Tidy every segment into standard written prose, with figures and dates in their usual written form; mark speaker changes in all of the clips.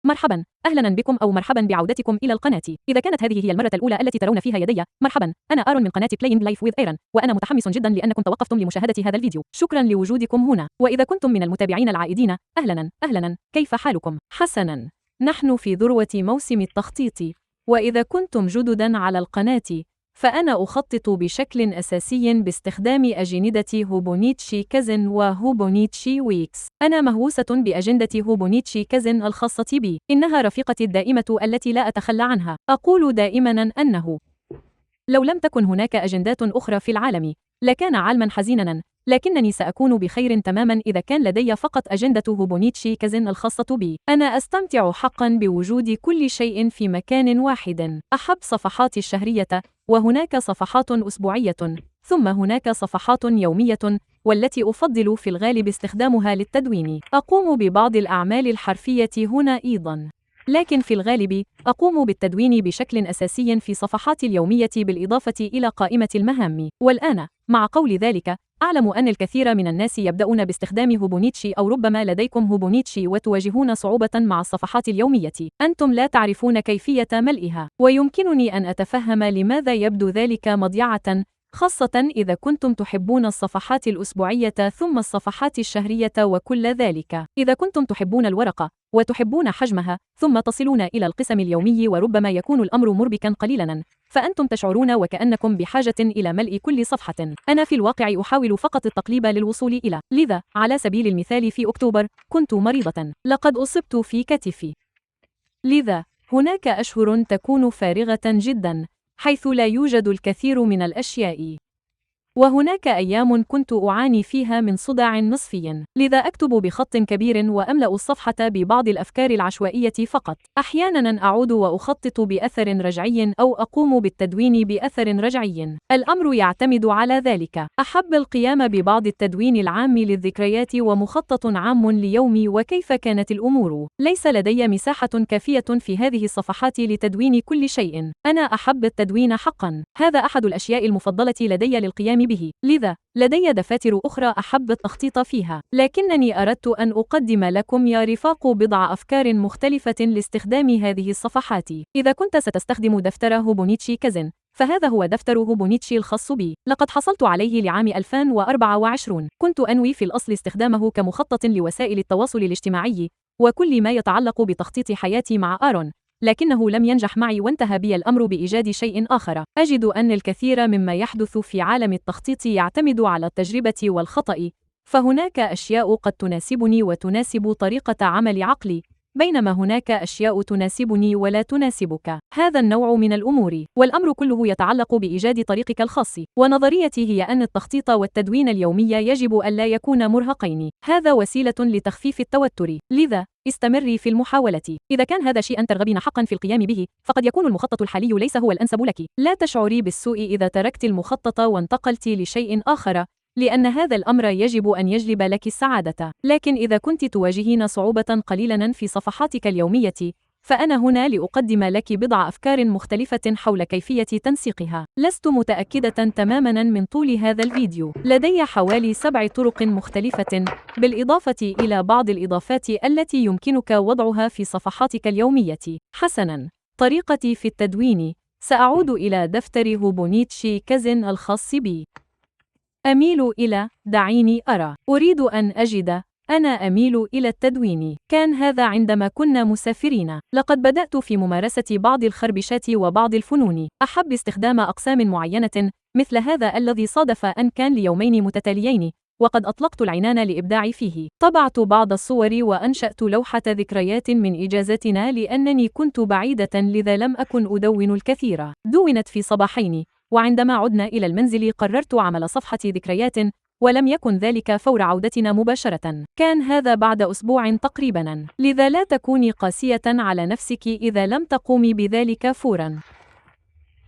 Speaker 1: مرحبا، أهلا بكم أو مرحبا بعودتكم إلى القناة. إذا كانت هذه هي المرة الأولى التي ترون فيها يدي، مرحبا، أنا آرون من قناة Playing Life with Aaron، وأنا متحمس جدا لأنكم توقفتم لمشاهدة هذا الفيديو. شكرا لوجودكم هنا. وإذا كنتم من المتابعين العائدين، أهلا، كيف حالكم؟ حسنا، نحن في ذروة موسم التخطيط، وإذا كنتم جددا على القناة فأنا أخطط بشكل أساسي باستخدام أجندة هوبونيتشي كازن وهوبونيتشي ويكس. أنا مهووسة بأجندة هوبونيتشي كازن الخاصة بي، إنها رفيقتي الدائمة التي لا أتخلى عنها. أقول دائما أنه لو لم تكن هناك أجندات أخرى في العالم لكان عالما حزينا، لكنني سأكون بخير تماما إذا كان لدي فقط أجندة هوبونيتشي كازن الخاصة بي. أنا أستمتع حقا بوجود كل شيء في مكان واحد. أحب صفحاتي الشهرية، وهناك صفحات أسبوعية، ثم هناك صفحات يومية، والتي أفضل في الغالب استخدامها للتدوين. أقوم ببعض الأعمال الحرفية هنا أيضا، لكن في الغالب أقوم بالتدوين بشكل أساسي في صفحاتي اليومية بالإضافة إلى قائمة المهام. والآن مع قول ذلك، أعلم أن الكثير من الناس يبدأون باستخدام هوبونيتشي، أو ربما لديكم هوبونيتشي وتواجهون صعوبة مع الصفحات اليومية. أنتم لا تعرفون كيفية ملئها، ويمكنني أن أتفهم لماذا يبدو ذلك مضيعة، خاصة إذا كنتم تحبون الصفحات الأسبوعية ثم الصفحات الشهرية وكل ذلك. إذا كنتم تحبون الورقة وتحبون حجمها ثم تصلون إلى القسم اليومي وربما يكون الأمر مربكا قليلا، فأنتم تشعرون وكأنكم بحاجة إلى ملء كل صفحة. أنا في الواقع أحاول فقط التقليب للوصول إلى. لذا على سبيل المثال في أكتوبر كنت مريضة، لقد أصبت في كتفي، لذا هناك أشهر تكون فارغة جدا حيث لا يوجد الكثير من الأشياء، وهناك أيام كنت أعاني فيها من صداع نصفي، لذا أكتب بخط كبير وأملأ الصفحة ببعض الأفكار العشوائية فقط. أحياناً أعود وأخطط بأثر رجعي أو أقوم بالتدوين بأثر رجعي، الأمر يعتمد على ذلك. أحب القيام ببعض التدوين العام للذكريات ومخطط عام ليومي وكيف كانت الأمور. ليس لدي مساحة كافية في هذه الصفحات لتدوين كل شيء. أنا أحب التدوين حقاً، هذا أحد الأشياء المفضلة لدي للقيام به، لذا لدي دفاتر أخرى أحب التخطيط فيها، لكنني أردت أن أقدم لكم يا رفاق بضع أفكار مختلفة لاستخدام هذه الصفحات. إذا كنت ستستخدم دفتر هوبونيتشي كازن، فهذا هو دفتر هوبونيتشي الخاص بي، لقد حصلت عليه لعام 2024. كنت أنوي في الأصل استخدامه كمخطط لوسائل التواصل الاجتماعي وكل ما يتعلق بتخطيط حياتي مع آرون، لكنه لم ينجح معي وانتهى بي الأمر بإيجاد شيء آخر. أجد أن الكثير مما يحدث في عالم التخطيط يعتمد على التجربة والخطأ، فهناك أشياء قد تناسبني وتناسب طريقة عمل عقلي، بينما هناك أشياء تناسبني ولا تناسبك. هذا النوع من الأمور، والأمر كله يتعلق بإيجاد طريقك الخاص. ونظريتي هي أن التخطيط والتدوين اليومي يجب ألا يكون مرهقين، هذا وسيلة لتخفيف التوتر، لذا استمري في المحاولة. إذا كان هذا شيئا ترغبين حقا في القيام به، فقد يكون المخطط الحالي ليس هو الأنسب لك. لا تشعري بالسوء إذا تركت المخطط وانتقلت لشيء آخر، لأن هذا الأمر يجب أن يجلب لك السعادة. لكن إذا كنت تواجهين صعوبة قليلا في صفحاتك اليومية، فأنا هنا لأقدم لك بضع أفكار مختلفة حول كيفية تنسيقها. لست متأكدة تماما من طول هذا الفيديو، لدي حوالي 7 طرق مختلفة، بالإضافة إلى بعض الإضافات التي يمكنك وضعها في صفحاتك اليومية. حسنا، طريقتي في التدوين، سأعود إلى دفتر هوبونيتشي كازن الخاص بي. أميل إلى، دعيني أرى، أريد أن أجد، أنا أميل إلى التدوين. كان هذا عندما كنا مسافرين. لقد بدأت في ممارسة بعض الخربشات وبعض الفنون. أحب استخدام أقسام معينة، مثل هذا الذي صادف أن كان ليومين متتاليين، وقد أطلقت العنان لإبداع فيه. طبعت بعض الصور وأنشأت لوحة ذكريات من إجازتنا لأنني كنت بعيدة، لذا لم أكن أدون الكثير. دونت في صباحين، وعندما عدنا إلى المنزل قررت عمل صفحة ذكريات، ولم يكن ذلك فور عودتنا مباشرة. كان هذا بعد أسبوع تقريبا، لذا لا تكوني قاسية على نفسك إذا لم تقومي بذلك فورا.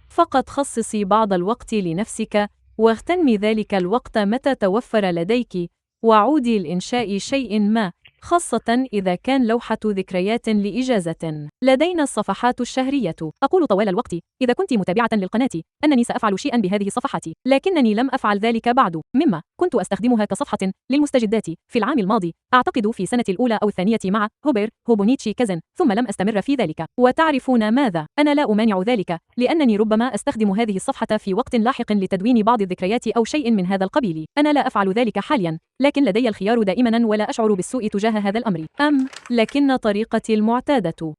Speaker 1: فقط خصصي بعض الوقت لنفسك، واغتنمي ذلك الوقت متى توفر لديك، وعودي لإنشاء شيء ما، خاصة إذا كان لوحة ذكريات لإجازة. لدينا الصفحات الشهرية. أقول طوال الوقت إذا كنت متابعة للقناة أنني سأفعل شيئا بهذه الصفحات، لكنني لم أفعل ذلك بعد، مما كنت أستخدمها كصفحة للمستجدات في العام الماضي، أعتقد في سنة الأولى أو الثانية مع هوبونيتشي كازن، ثم لم أستمر في ذلك. وتعرفون ماذا؟ أنا لا أمانع ذلك، لأنني ربما أستخدم هذه الصفحة في وقت لاحق لتدوين بعض الذكريات أو شيء من هذا القبيل. أنا لا أفعل ذلك حاليا، لكن لدي الخيار دائما ولا أشعر بالسوء تجاه هذا الأمر. لكن طريقتي المعتادة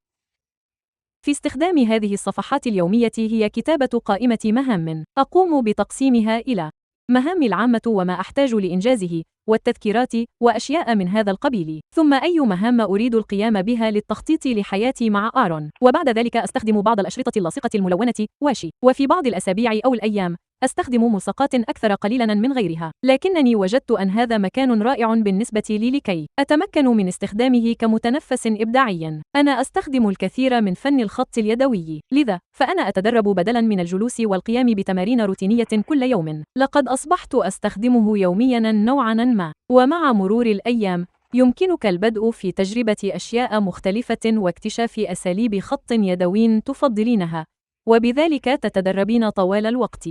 Speaker 1: في استخدام هذه الصفحات اليومية هي كتابة قائمة مهام أقوم بتقسيمها إلى مهامي العامة وما أحتاج لإنجازه، والتذكيرات، وأشياء من هذا القبيل، ثم أي مهام أريد القيام بها للتخطيط لحياتي مع آرون، وبعد ذلك أستخدم بعض الأشرطة اللاصقة الملونة واشي، وفي بعض الأسابيع أو الأيام أستخدم ملصقات أكثر قليلاً من غيرها، لكنني وجدت أن هذا مكان رائع بالنسبة لي لكي أتمكن من استخدامه كمتنفس إبداعي. أنا أستخدم الكثير من فن الخط اليدوي، لذا فأنا أتدرب بدلاً من الجلوس والقيام بتمارين روتينية كل يوم. لقد أصبحت أستخدمه يومياً نوعاً ما، ومع مرور الأيام يمكنك البدء في تجربة أشياء مختلفة واكتشاف أساليب خط يدوي تفضلينها، وبذلك تتدربين طوال الوقت.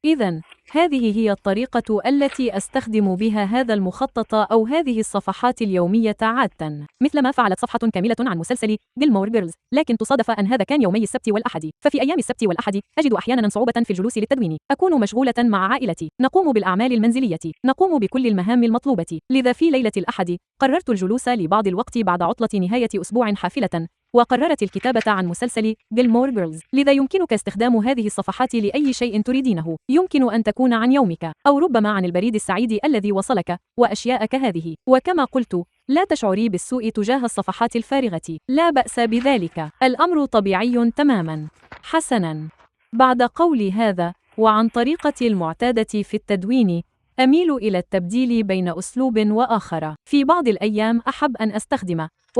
Speaker 1: إذن هذه هي الطريقة التي أستخدم بها هذا المخطط أو هذه الصفحات اليومية عادة، مثلما فعلت صفحة كاملة عن مسلسل جيلمور جيرلز، لكن تصادف أن هذا كان يومي السبت والأحد، ففي أيام السبت والأحد أجد أحيانا صعوبة في الجلوس للتدوين. أكون مشغولة مع عائلتي، نقوم بالأعمال المنزلية، نقوم بكل المهام المطلوبة، لذا في ليلة الأحد قررت الجلوس لبعض الوقت بعد عطلة نهاية أسبوع حافلة، وقررت الكتابة عن مسلسل جيلمور جيرلز. لذا يمكنك استخدام هذه الصفحات لأي شيء تريدينه، يمكن أن تكون عن يومك، أو ربما عن البريد السعيد الذي وصلك، وأشياء كهذه. وكما قلت، لا تشعري بالسوء تجاه الصفحات الفارغة، لا بأس بذلك، الأمر طبيعي تماما. حسنا، بعد قول هذا، وعن طريقتي المعتادة في التدوين، أميل إلى التبديل بين أسلوب وآخر. في بعض الأيام أحب أن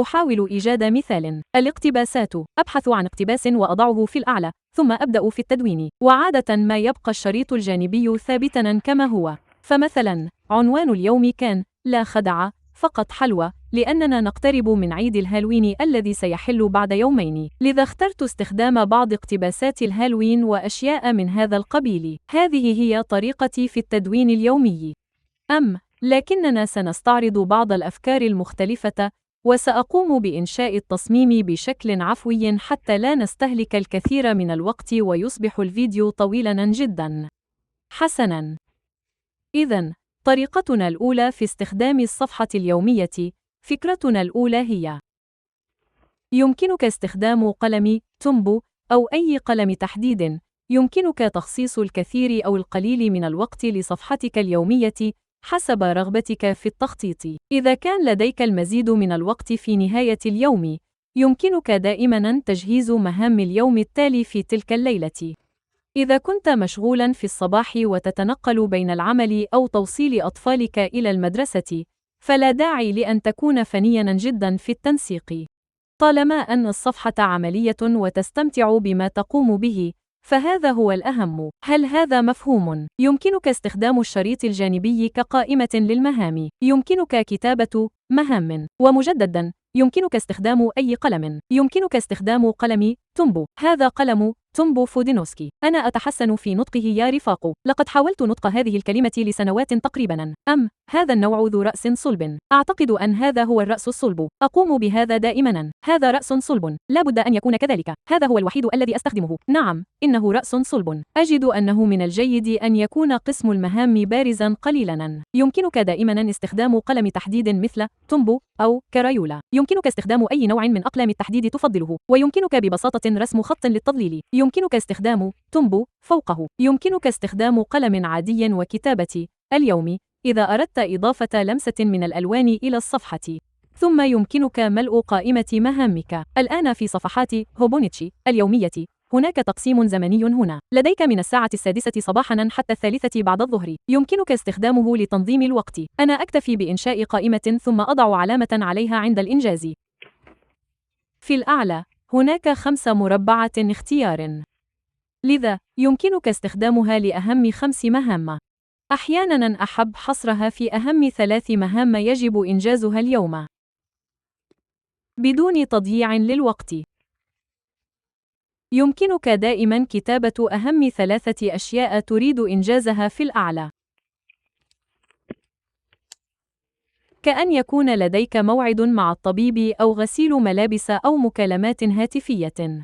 Speaker 1: أحاول إيجاد مثال. الاقتباسات، أبحث عن اقتباس وأضعه في الأعلى، ثم أبدأ في التدوين، وعادة ما يبقى الشريط الجانبي ثابتاً كما هو. فمثلاً، عنوان اليوم كان لا خدعة، فقط حلوى، لأننا نقترب من عيد الهالوين الذي سيحل بعد يومين، لذا اخترت استخدام بعض اقتباسات الهالوين وأشياء من هذا القبيل. هذه هي طريقتي في التدوين اليومي. لكننا سنستعرض بعض الأفكار المختلفة، وسأقوم بإنشاء التصميم بشكل عفوي حتى لا نستهلك الكثير من الوقت ويصبح الفيديو طويلاً جداً. حسناً، إذن طريقتنا الأولى في استخدام الصفحة اليومية. فكرتنا الأولى هي: يمكنك استخدام قلم تومبو أو أي قلم تحديد. يمكنك تخصيص الكثير أو القليل من الوقت لصفحتك اليومية حسب رغبتك في التخطيط. إذا كان لديك المزيد من الوقت في نهاية اليوم، يمكنك دائماً تجهيز مهام اليوم التالي في تلك الليلة. إذا كنت مشغولاً في الصباح وتتنقل بين العمل أو توصيل أطفالك إلى المدرسة، فلا داعي لأن تكون فنياً جداً في التنسيق. طالما أن الصفحة عملية وتستمتع بما تقوم به، فهذا هو الأهم. هل هذا مفهوم؟ يمكنك استخدام الشريط الجانبي كقائمة للمهام. يمكنك كتابة مهام. ومجدداً، يمكنك استخدام أي قلم. يمكنك استخدام قلم تومبو. هذا قلم تومبو فودينوسكي. أنا أتحسن في نطقه يا رفاق. لقد حاولت نطق هذه الكلمة لسنوات تقريباً. هذا النوع ذو رأس صلب. أعتقد أن هذا هو الرأس الصلب. أقوم بهذا دائماً. هذا رأس صلب. لا بد أن يكون كذلك. هذا هو الوحيد الذي أستخدمه. نعم، إنه رأس صلب. أجد أنه من الجيد أن يكون قسم المهام بارزاً قليلاً. يمكنك دائماً استخدام قلم تحديد مثل تومبو أو كرايولا. يمكنك استخدام أي نوع من أقلام التحديد تفضله، ويمكنك ببساطة رسم خط للتضليل. يمكنك استخدام تومبو فوقه. يمكنك استخدام قلم عادي وكتابة اليوم إذا أردت إضافة لمسة من الألوان إلى الصفحة. ثم يمكنك ملء قائمة مهامك. الآن في صفحات هوبونيتشي اليومية هناك تقسيم زمني هنا. لديك من الساعة 6 صباحاً حتى 3 بعد الظهر. يمكنك استخدامه لتنظيم الوقت. أنا أكتفي بإنشاء قائمة ثم أضع علامة عليها عند الإنجاز. في الأعلى هناك 5 مربعات اختيار، لذا يمكنك استخدامها لأهم 5 مهام. أحياناً أحب حصرها في أهم 3 مهام يجب إنجازها اليوم بدون تضييع للوقت. يمكنك دائماً كتابة أهم 3 أشياء تريد إنجازها في الأعلى، كأن يكون لديك موعد مع الطبيب أو غسيل ملابس أو مكالمات هاتفية.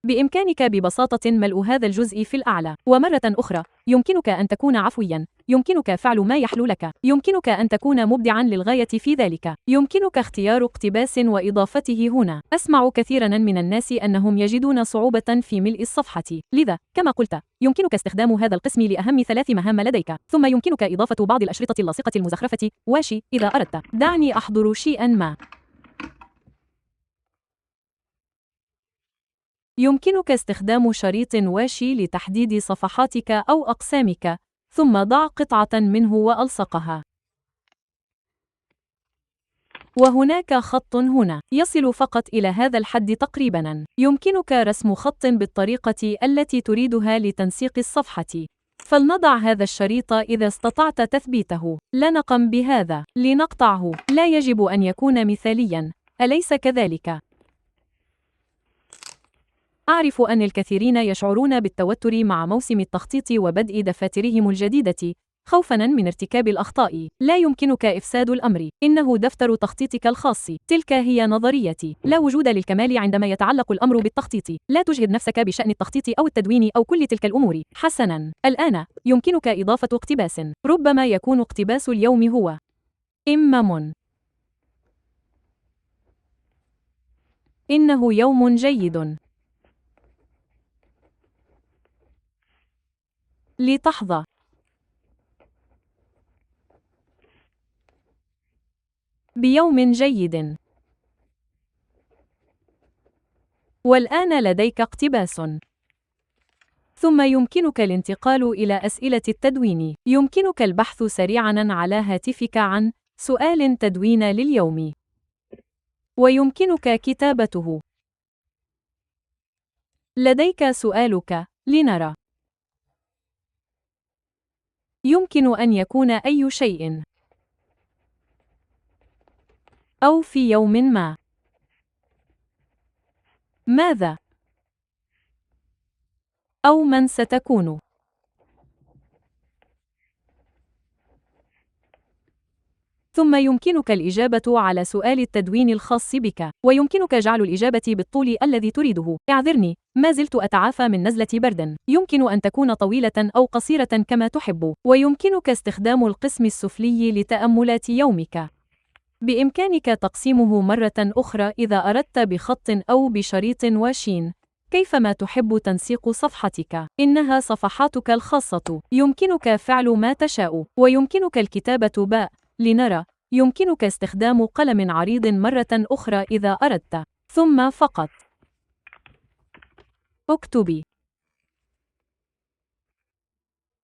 Speaker 1: بإمكانك ببساطة ملء هذا الجزء في الأعلى. ومرة أخرى، يمكنك أن تكون عفوياً، يمكنك فعل ما يحلو لك، يمكنك أن تكون مبدعاً للغاية في ذلك، يمكنك اختيار اقتباس وإضافته هنا. أسمع كثيراً من الناس أنهم يجدون صعوبة في ملء الصفحة، لذا كما قلت يمكنك استخدام هذا القسم لأهم 3 مهام لديك، ثم يمكنك إضافة بعض الأشرطة اللاصقة المزخرفة واشي إذا أردت. دعني أحضر شيئاً ما. يمكنك استخدام شريط واشي لتحديد صفحاتك أو أقسامك، ثم ضع قطعة منه وألصقها. وهناك خط هنا يصل فقط إلى هذا الحد تقريباً. يمكنك رسم خط بالطريقة التي تريدها لتنسيق الصفحة. فلنضع هذا الشريط إذا استطعت تثبيته. لنقم بهذا. لنقطعه. لا يجب أن يكون مثالياً، أليس كذلك؟ أعرف أن الكثيرين يشعرون بالتوتر مع موسم التخطيط وبدء دفاترهم الجديدة، خوفاً من ارتكاب الأخطاء. لا يمكنك إفساد الأمر، إنه دفتر تخطيطك الخاص. تلك هي نظريتي. لا وجود للكمال عندما يتعلق الأمر بالتخطيط. لا تجهد نفسك بشأن التخطيط أو التدوين أو كل تلك الأمور. حسناً، الآن يمكنك إضافة اقتباس. ربما يكون اقتباس اليوم هو إمم. إنه يوم جيد. لتحظى بيوم جيد. والآن لديك اقتباس. ثم يمكنك الانتقال إلى أسئلة التدوين. يمكنك البحث سريعاً على هاتفك عن سؤال تدوين لليوم، ويمكنك كتابته. لديك سؤالك. لنرى. يمكن أن يكون أي شيء. أو في يوم ما. ماذا؟ أو من ستكون. ثم يمكنك الإجابة على سؤال التدوين الخاص بك، ويمكنك جعل الإجابة بالطول الذي تريده. اعذرني، ما زلت أتعافى من نزلة برد. يمكن أن تكون طويلة أو قصيرة كما تحب. ويمكنك استخدام القسم السفلي لتأملات يومك. بإمكانك تقسيمه مرة أخرى إذا أردت بخط أو بشريط واشين، كيفما تحب تنسيق صفحتك. إنها صفحاتك الخاصة. يمكنك فعل ما تشاء. ويمكنك الكتابة باء. لنرى. يمكنك استخدام قلم عريض مرة أخرى إذا أردت. ثم فقط اكتبي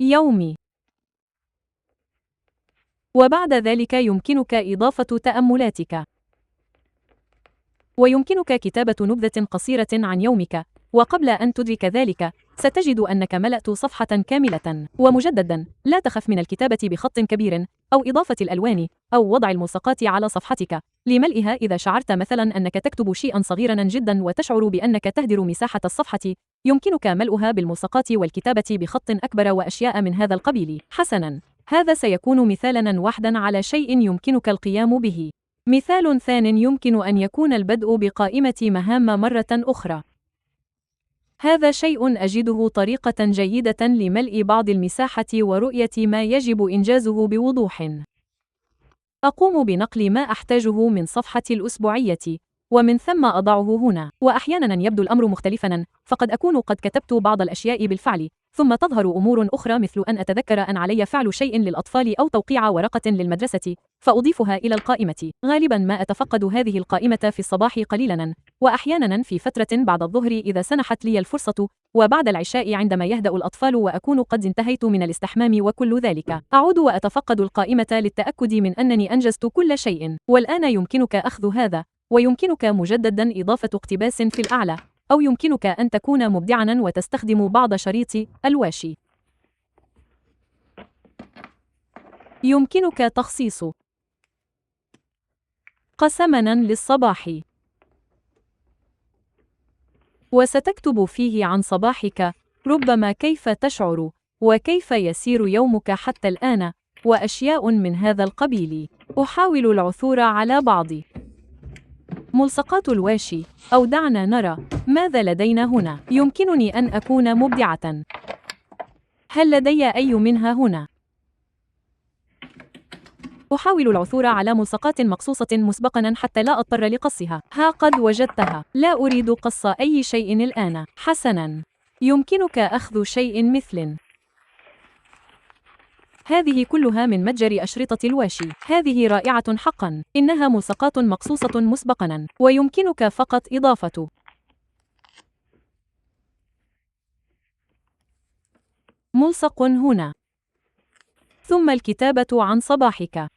Speaker 1: يومي. وبعد ذلك يمكنك إضافة تأملاتك. ويمكنك كتابة نبذة قصيرة عن يومك، وقبل أن تدرك ذلك، ستجد أنك ملأت صفحة كاملة. ومجددا، لا تخف من الكتابة بخط كبير، أو إضافة الألوان، أو وضع الملصقات على صفحتك لملئها. إذا شعرت مثلا أنك تكتب شيئا صغيرا جدا وتشعر بأنك تهدر مساحة الصفحة، يمكنك ملؤها بالملصقات والكتابة بخط أكبر وأشياء من هذا القبيل. حسنا، هذا سيكون مثالا واحدا على شيء يمكنك القيام به. مثال ثان يمكن أن يكون البدء بقائمة مهام مرة أخرى. هذا شيء أجده طريقة جيدة لملء بعض المساحة ورؤية ما يجب إنجازه بوضوح. أقوم بنقل ما أحتاجه من صفحتي الأسبوعية، ومن ثم أضعه هنا. وأحيانا يبدو الأمر مختلفا، فقد أكون قد كتبت بعض الأشياء بالفعل، ثم تظهر أمور أخرى مثل أن أتذكر أن علي فعل شيء للأطفال أو توقيع ورقة للمدرسة، فأضيفها إلى القائمة. غالبا ما أتفقد هذه القائمة في الصباح قليلا، وأحيانا في فترة بعد الظهر إذا سنحت لي الفرصة، وبعد العشاء عندما يهدأ الأطفال وأكون قد انتهيت من الاستحمام وكل ذلك. أعود وأتفقد القائمة للتأكد من أنني أنجزت كل شيء. والآن يمكنك أخذ هذا، ويمكنك مجددا إضافة اقتباس في الأعلى، أو يمكنك أن تكون مبدعا وتستخدم بعض شريط الواشي. يمكنك تخصيص قسماً للصباح، وستكتب فيه عن صباحك، ربما كيف تشعر، وكيف يسير يومك حتى الآن، وأشياء من هذا القبيل. أحاول العثور على بعض ملصقات الواشي، أو دعنا نرى ماذا لدينا هنا. يمكنني أن أكون مبدعة. هل لدي أي منها هنا؟ أحاول العثور على ملصقات مقصوصة مسبقاً حتى لا أضطر لقصها. ها قد وجدتها. لا أريد قص أي شيء الآن. حسناً. يمكنك أخذ شيء مثل هذه كلها من متجر أشرطة الواشي. هذه رائعة حقاً. إنها ملصقات مقصوصة مسبقاً، ويمكنك فقط إضافة ملصق هنا، ثم الكتابة عن صباحك.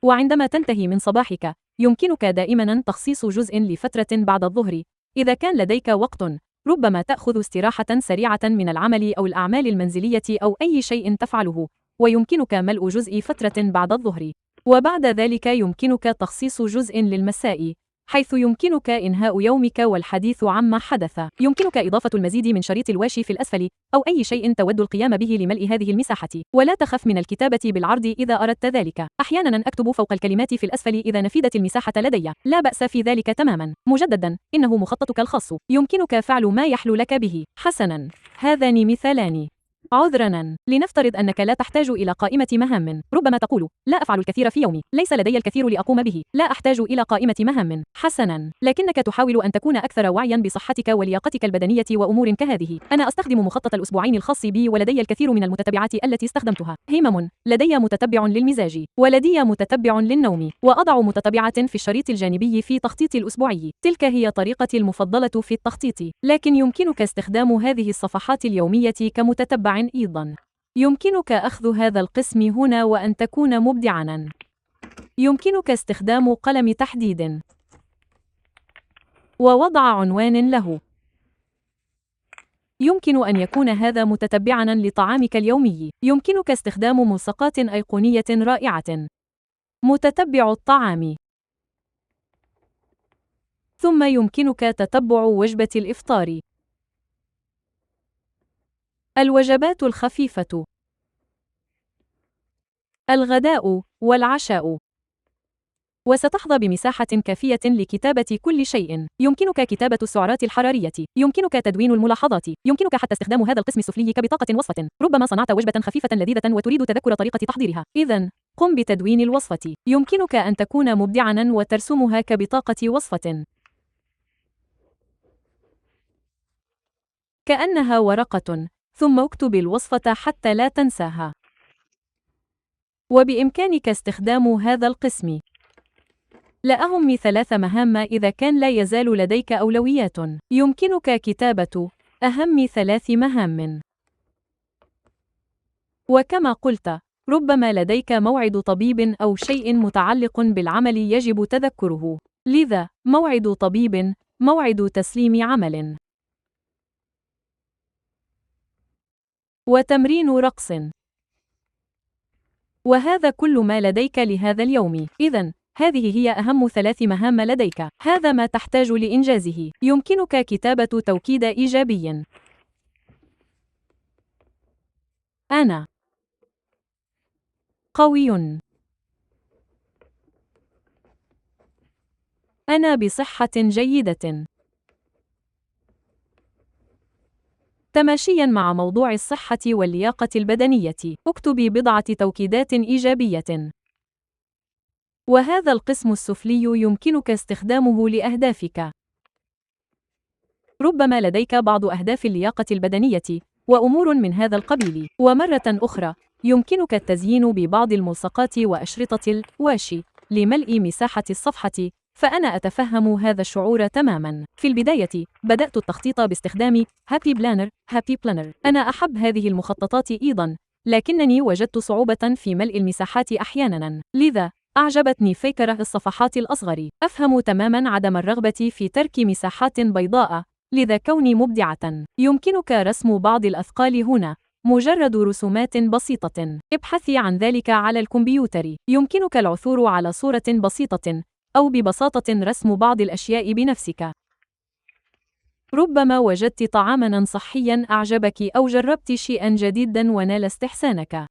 Speaker 1: وعندما تنتهي من صباحك، يمكنك دائماً تخصيص جزء لفترة بعد الظهر. إذا كان لديك وقت، ربما تأخذ استراحة سريعة من العمل أو الأعمال المنزلية أو أي شيء تفعله، ويمكنك ملء جزء فترة بعد الظهر. وبعد ذلك يمكنك تخصيص جزء للمساء، حيث يمكنك إنهاء يومك والحديث عما حدث. يمكنك إضافة المزيد من شريط الواشي في الأسفل، أو أي شيء تود القيام به لملء هذه المساحة. ولا تخف من الكتابة بالعرض إذا أردت ذلك. أحياناً أكتب فوق الكلمات في الأسفل إذا نفدت المساحة لدي. لا بأس في ذلك تماماً. مجدداً، إنه مخططك الخاص. يمكنك فعل ما يحلو لك به. حسناً. هذان مثالان. عذراً، لنفترض أنك لا تحتاج إلى قائمة مهام. ربما تقول: لا أفعل الكثير في يومي، ليس لدي الكثير لأقوم به، لا أحتاج إلى قائمة مهام. حسناً، لكنك تحاول أن تكون أكثر وعياً بصحتك ولياقتك البدنية وأمور كهذه. أنا أستخدم مخطط الأسبوعين الخاص بي، ولدي الكثير من المتتبعات التي استخدمتها. لدي متتبع للمزاج، ولدي متتبع للنوم، وأضع متتبعة في الشريط الجانبي في تخطيطي الأسبوعي. تلك هي طريقتي المفضلة في التخطيط، لكن يمكنك استخدام هذه الصفحات اليومية كمتتبع أيضاً. يمكنك أخذ هذا القسم هنا وأن تكون مبدعاً. يمكنك استخدام قلم تحديد ووضع عنوان له. يمكن أن يكون هذا متتبعاً لطعامك اليومي. يمكنك استخدام ملصقات أيقونية رائعة. متتبع الطعام. ثم يمكنك تتبع وجبة الإفطار. الوجبات الخفيفة. الغداء والعشاء. وستحظى بمساحة كافية لكتابة كل شيء. يمكنك كتابة السعرات الحرارية. يمكنك تدوين الملاحظات. يمكنك حتى استخدام هذا القسم السفلي كبطاقة وصفة. ربما صنعت وجبة خفيفة لذيذة وتريد تذكر طريقة تحضيرها. إذن، قم بتدوين الوصفة. يمكنك أن تكون مبدعاً وترسمها كبطاقة وصفة. كأنها ورقة، ثم اكتب الوصفة حتى لا تنساها. وبإمكانك استخدام هذا القسم لأهم 3 مهام إذا كان لا يزال لديك أولويات. يمكنك كتابة أهم 3 مهام. وكما قلت، ربما لديك موعد طبيب أو شيء متعلق بالعمل يجب تذكره. لذا، موعد طبيب، موعد تسليم عمل، وتمرين رقص. وهذا كل ما لديك لهذا اليوم. إذن، هذه هي أهم 3 مهام لديك. هذا ما تحتاج لإنجازه. يمكنك كتابة توكيد إيجابي. أنا قوي. أنا بصحة جيدة. تماشياً مع موضوع الصحة واللياقة البدنية، اكتبي بضعة توكيدات إيجابية. وهذا القسم السفلي يمكنك استخدامه لأهدافك. ربما لديك بعض أهداف اللياقة البدنية وأمور من هذا القبيل. ومرة أخرى، يمكنك التزيين ببعض الملصقات وأشرطة الواشي لملء مساحة الصفحة. فأنا أتفهم هذا الشعور تماماً. في البداية، بدأت التخطيط باستخدام هابي بلانر. أنا أحب هذه المخططات أيضاً، لكنني وجدت صعوبة في ملء المساحات أحياناً. لذا، أعجبتني فكرة الصفحات الأصغر. أفهم تماماً عدم الرغبة في ترك مساحات بيضاء، لذا كوني مبدعة. يمكنك رسم بعض الأثقال هنا، مجرد رسومات بسيطة. ابحثي عن ذلك على الكمبيوتر. يمكنك العثور على صورة بسيطة أو ببساطة رسم بعض الأشياء بنفسك. ربما وجدت طعاماً صحياً أعجبك أو جربت شيئاً جديداً ونال استحسانك.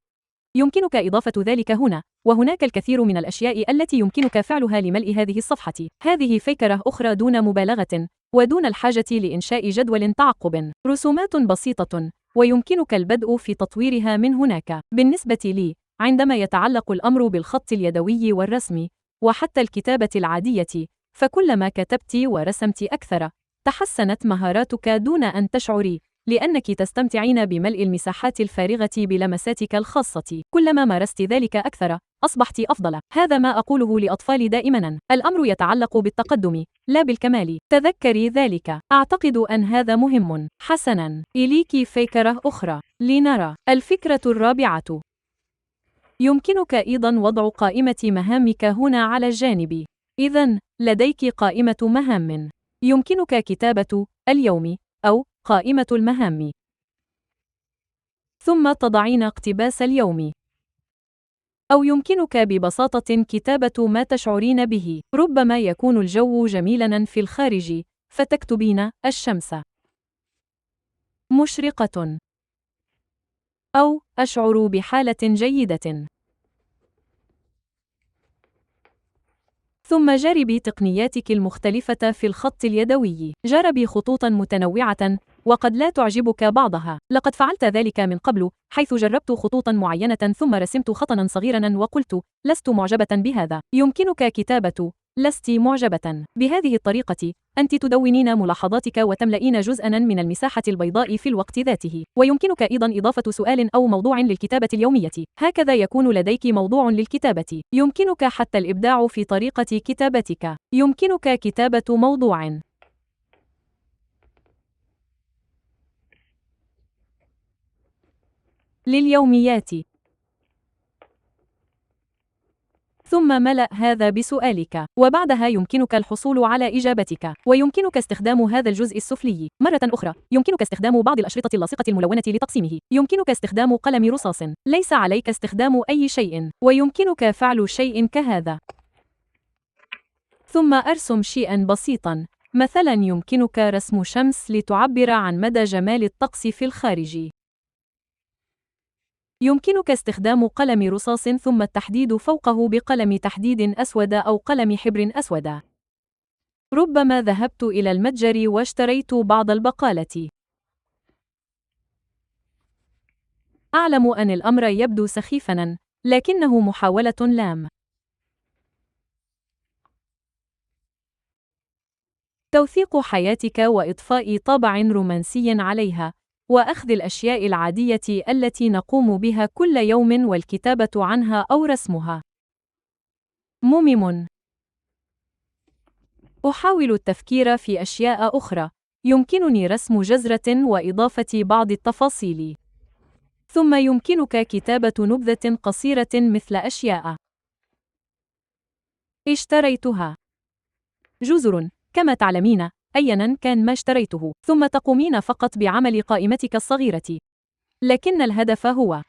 Speaker 1: يمكنك إضافة ذلك هنا، وهناك الكثير من الأشياء التي يمكنك فعلها لملء هذه الصفحة. هذه فكرة أخرى دون مبالغة، ودون الحاجة لإنشاء جدول تعقب. رسومات بسيطة، ويمكنك البدء في تطويرها من هناك. بالنسبة لي، عندما يتعلق الأمر بالخط اليدوي والرسم، وحتى الكتابة العادية، فكلما كتبت ورسمت أكثر، تحسنت مهاراتك دون أن تشعري، لأنك تستمتعين بملء المساحات الفارغة بلمساتك الخاصة. كلما مارست ذلك أكثر، أصبحت أفضل. هذا ما أقوله لأطفالي دائماً: الأمر يتعلق بالتقدم، لا بالكمال. تذكري ذلك. أعتقد أن هذا مهم. حسناً، إليك فكرة أخرى. لنرى. الفكرة الرابعة. يمكنك أيضاً وضع قائمة مهامك هنا على الجانب. إذن، لديك قائمة مهام. يمكنك كتابة اليوم أو قائمة المهام، ثم تضعين اقتباس اليوم. أو يمكنك ببساطة كتابة ما تشعرين به. ربما يكون الجو جميلاً في الخارج، فتكتبين: الشمس مشرقة، أو أشعر بحالة جيدة. ثم جربي تقنياتك المختلفة في الخط اليدوي. جربي خطوطاً متنوعة، وقد لا تعجبك بعضها. لقد فعلت ذلك من قبل، حيث جربت خطوطاً معينة ثم رسمت خطاً صغيراً وقلت: لست معجبة بهذا. يمكنك كتابة: لست معجبة. بهذه الطريقة، أنت تدونين ملاحظاتك وتملئين جزءاً من المساحة البيضاء في الوقت ذاته. ويمكنك أيضاً إضافة سؤال أو موضوع للكتابة اليومية. هكذا يكون لديك موضوع للكتابة. يمكنك حتى الإبداع في طريقة كتابتك. يمكنك كتابة موضوع: لليوميات، ثم ملأ هذا بسؤالك، وبعدها يمكنك الحصول على إجابتك. ويمكنك استخدام هذا الجزء السفلي. مرة أخرى، يمكنك استخدام بعض الأشرطة اللاصقة الملونة لتقسيمه. يمكنك استخدام قلم رصاص. ليس عليك استخدام أي شيء، ويمكنك فعل شيء كهذا. ثم أرسم شيئاً بسيطاً. مثلاً يمكنك رسم شمس لتعبر عن مدى جمال الطقس في الخارج. يمكنك استخدام قلم رصاص ثم التحديد فوقه بقلم تحديد أسود أو قلم حبر أسود. ربما ذهبت إلى المتجر واشتريت بعض البقالة. أعلم أن الأمر يبدو سخيفاً، لكنه محاولة لام. توثيق حياتك وإضفاء طابع رومانسي عليها، وأخذ الأشياء العادية التي نقوم بها كل يوم والكتابة عنها أو رسمها. ممم. أحاول التفكير في أشياء أخرى. يمكنني رسم جزرة وإضافة بعض التفاصيل. ثم يمكنك كتابة نبذة قصيرة مثل أشياء اشتريتها. جزر. كما تعلمين، أياً كان ما اشتريته، ثم تقومين فقط بعمل قائمتك الصغيرة. لكن الهدف هو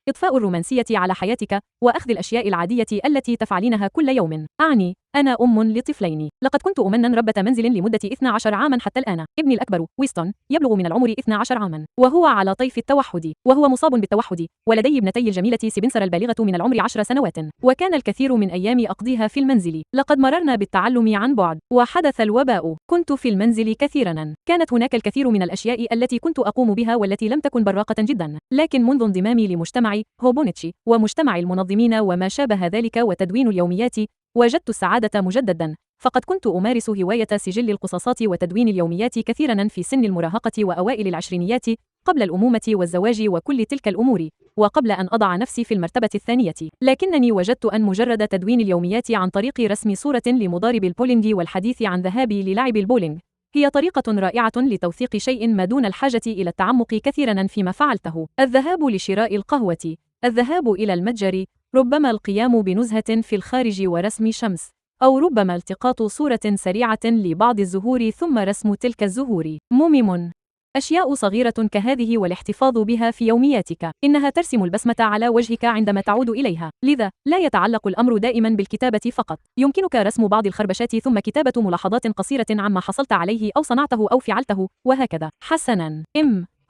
Speaker 1: إضفاء الرومانسية على حياتك، وأخذ الأشياء العادية التي تفعلينها كل يوم. أعني، أنا أم لطفلين. لقد كنت أماً ربة منزل لمدة 12 عاماً حتى الآن. ابني الأكبر، ويستون، يبلغ من العمر 12 عاماً، وهو على طيف التوحد، وهو مصاب بالتوحد. ولدي ابنتي الجميلة سبنسر البالغة من العمر 10 سنوات، وكان الكثير من أيامي أقضيها في المنزل. لقد مررنا بالتعلم عن بعد، وحدث الوباء. كنت في المنزل كثيراً. كانت هناك الكثير من الأشياء التي كنت أقوم بها والتي لم تكن براقة جداً، لكن منذ انضمامي لمجتمع هوبونيتشي ومجتمع المنظمين وما شابه ذلك وتدوين اليوميات، وجدت السعادة مجددا. فقد كنت أمارس هواية سجل القصاصات وتدوين اليوميات كثيرا في سن المراهقة وأوائل العشرينيات، قبل الأمومة والزواج وكل تلك الأمور، وقبل أن أضع نفسي في المرتبة الثانية. لكنني وجدت أن مجرد تدوين اليوميات عن طريق رسم صورة لمضارب البولينج والحديث عن ذهابي للعب البولينج هي طريقة رائعة لتوثيق شيء ما دون الحاجة إلى التعمق كثيرا فيما فعلته. الذهاب لشراء القهوة، الذهاب إلى المتجر، ربما القيام بنزهة في الخارج ورسم شمس، أو ربما التقاط صورة سريعة لبعض الزهور ثم رسم تلك الزهور. ممم. أشياء صغيرة كهذه والاحتفاظ بها في يومياتك، إنها ترسم البسمة على وجهك عندما تعود إليها. لذا، لا يتعلق الأمر دائما بالكتابة فقط. يمكنك رسم بعض الخربشات ثم كتابة ملاحظات قصيرة عما حصلت عليه أو صنعته أو فعلته، وهكذا. حسناً.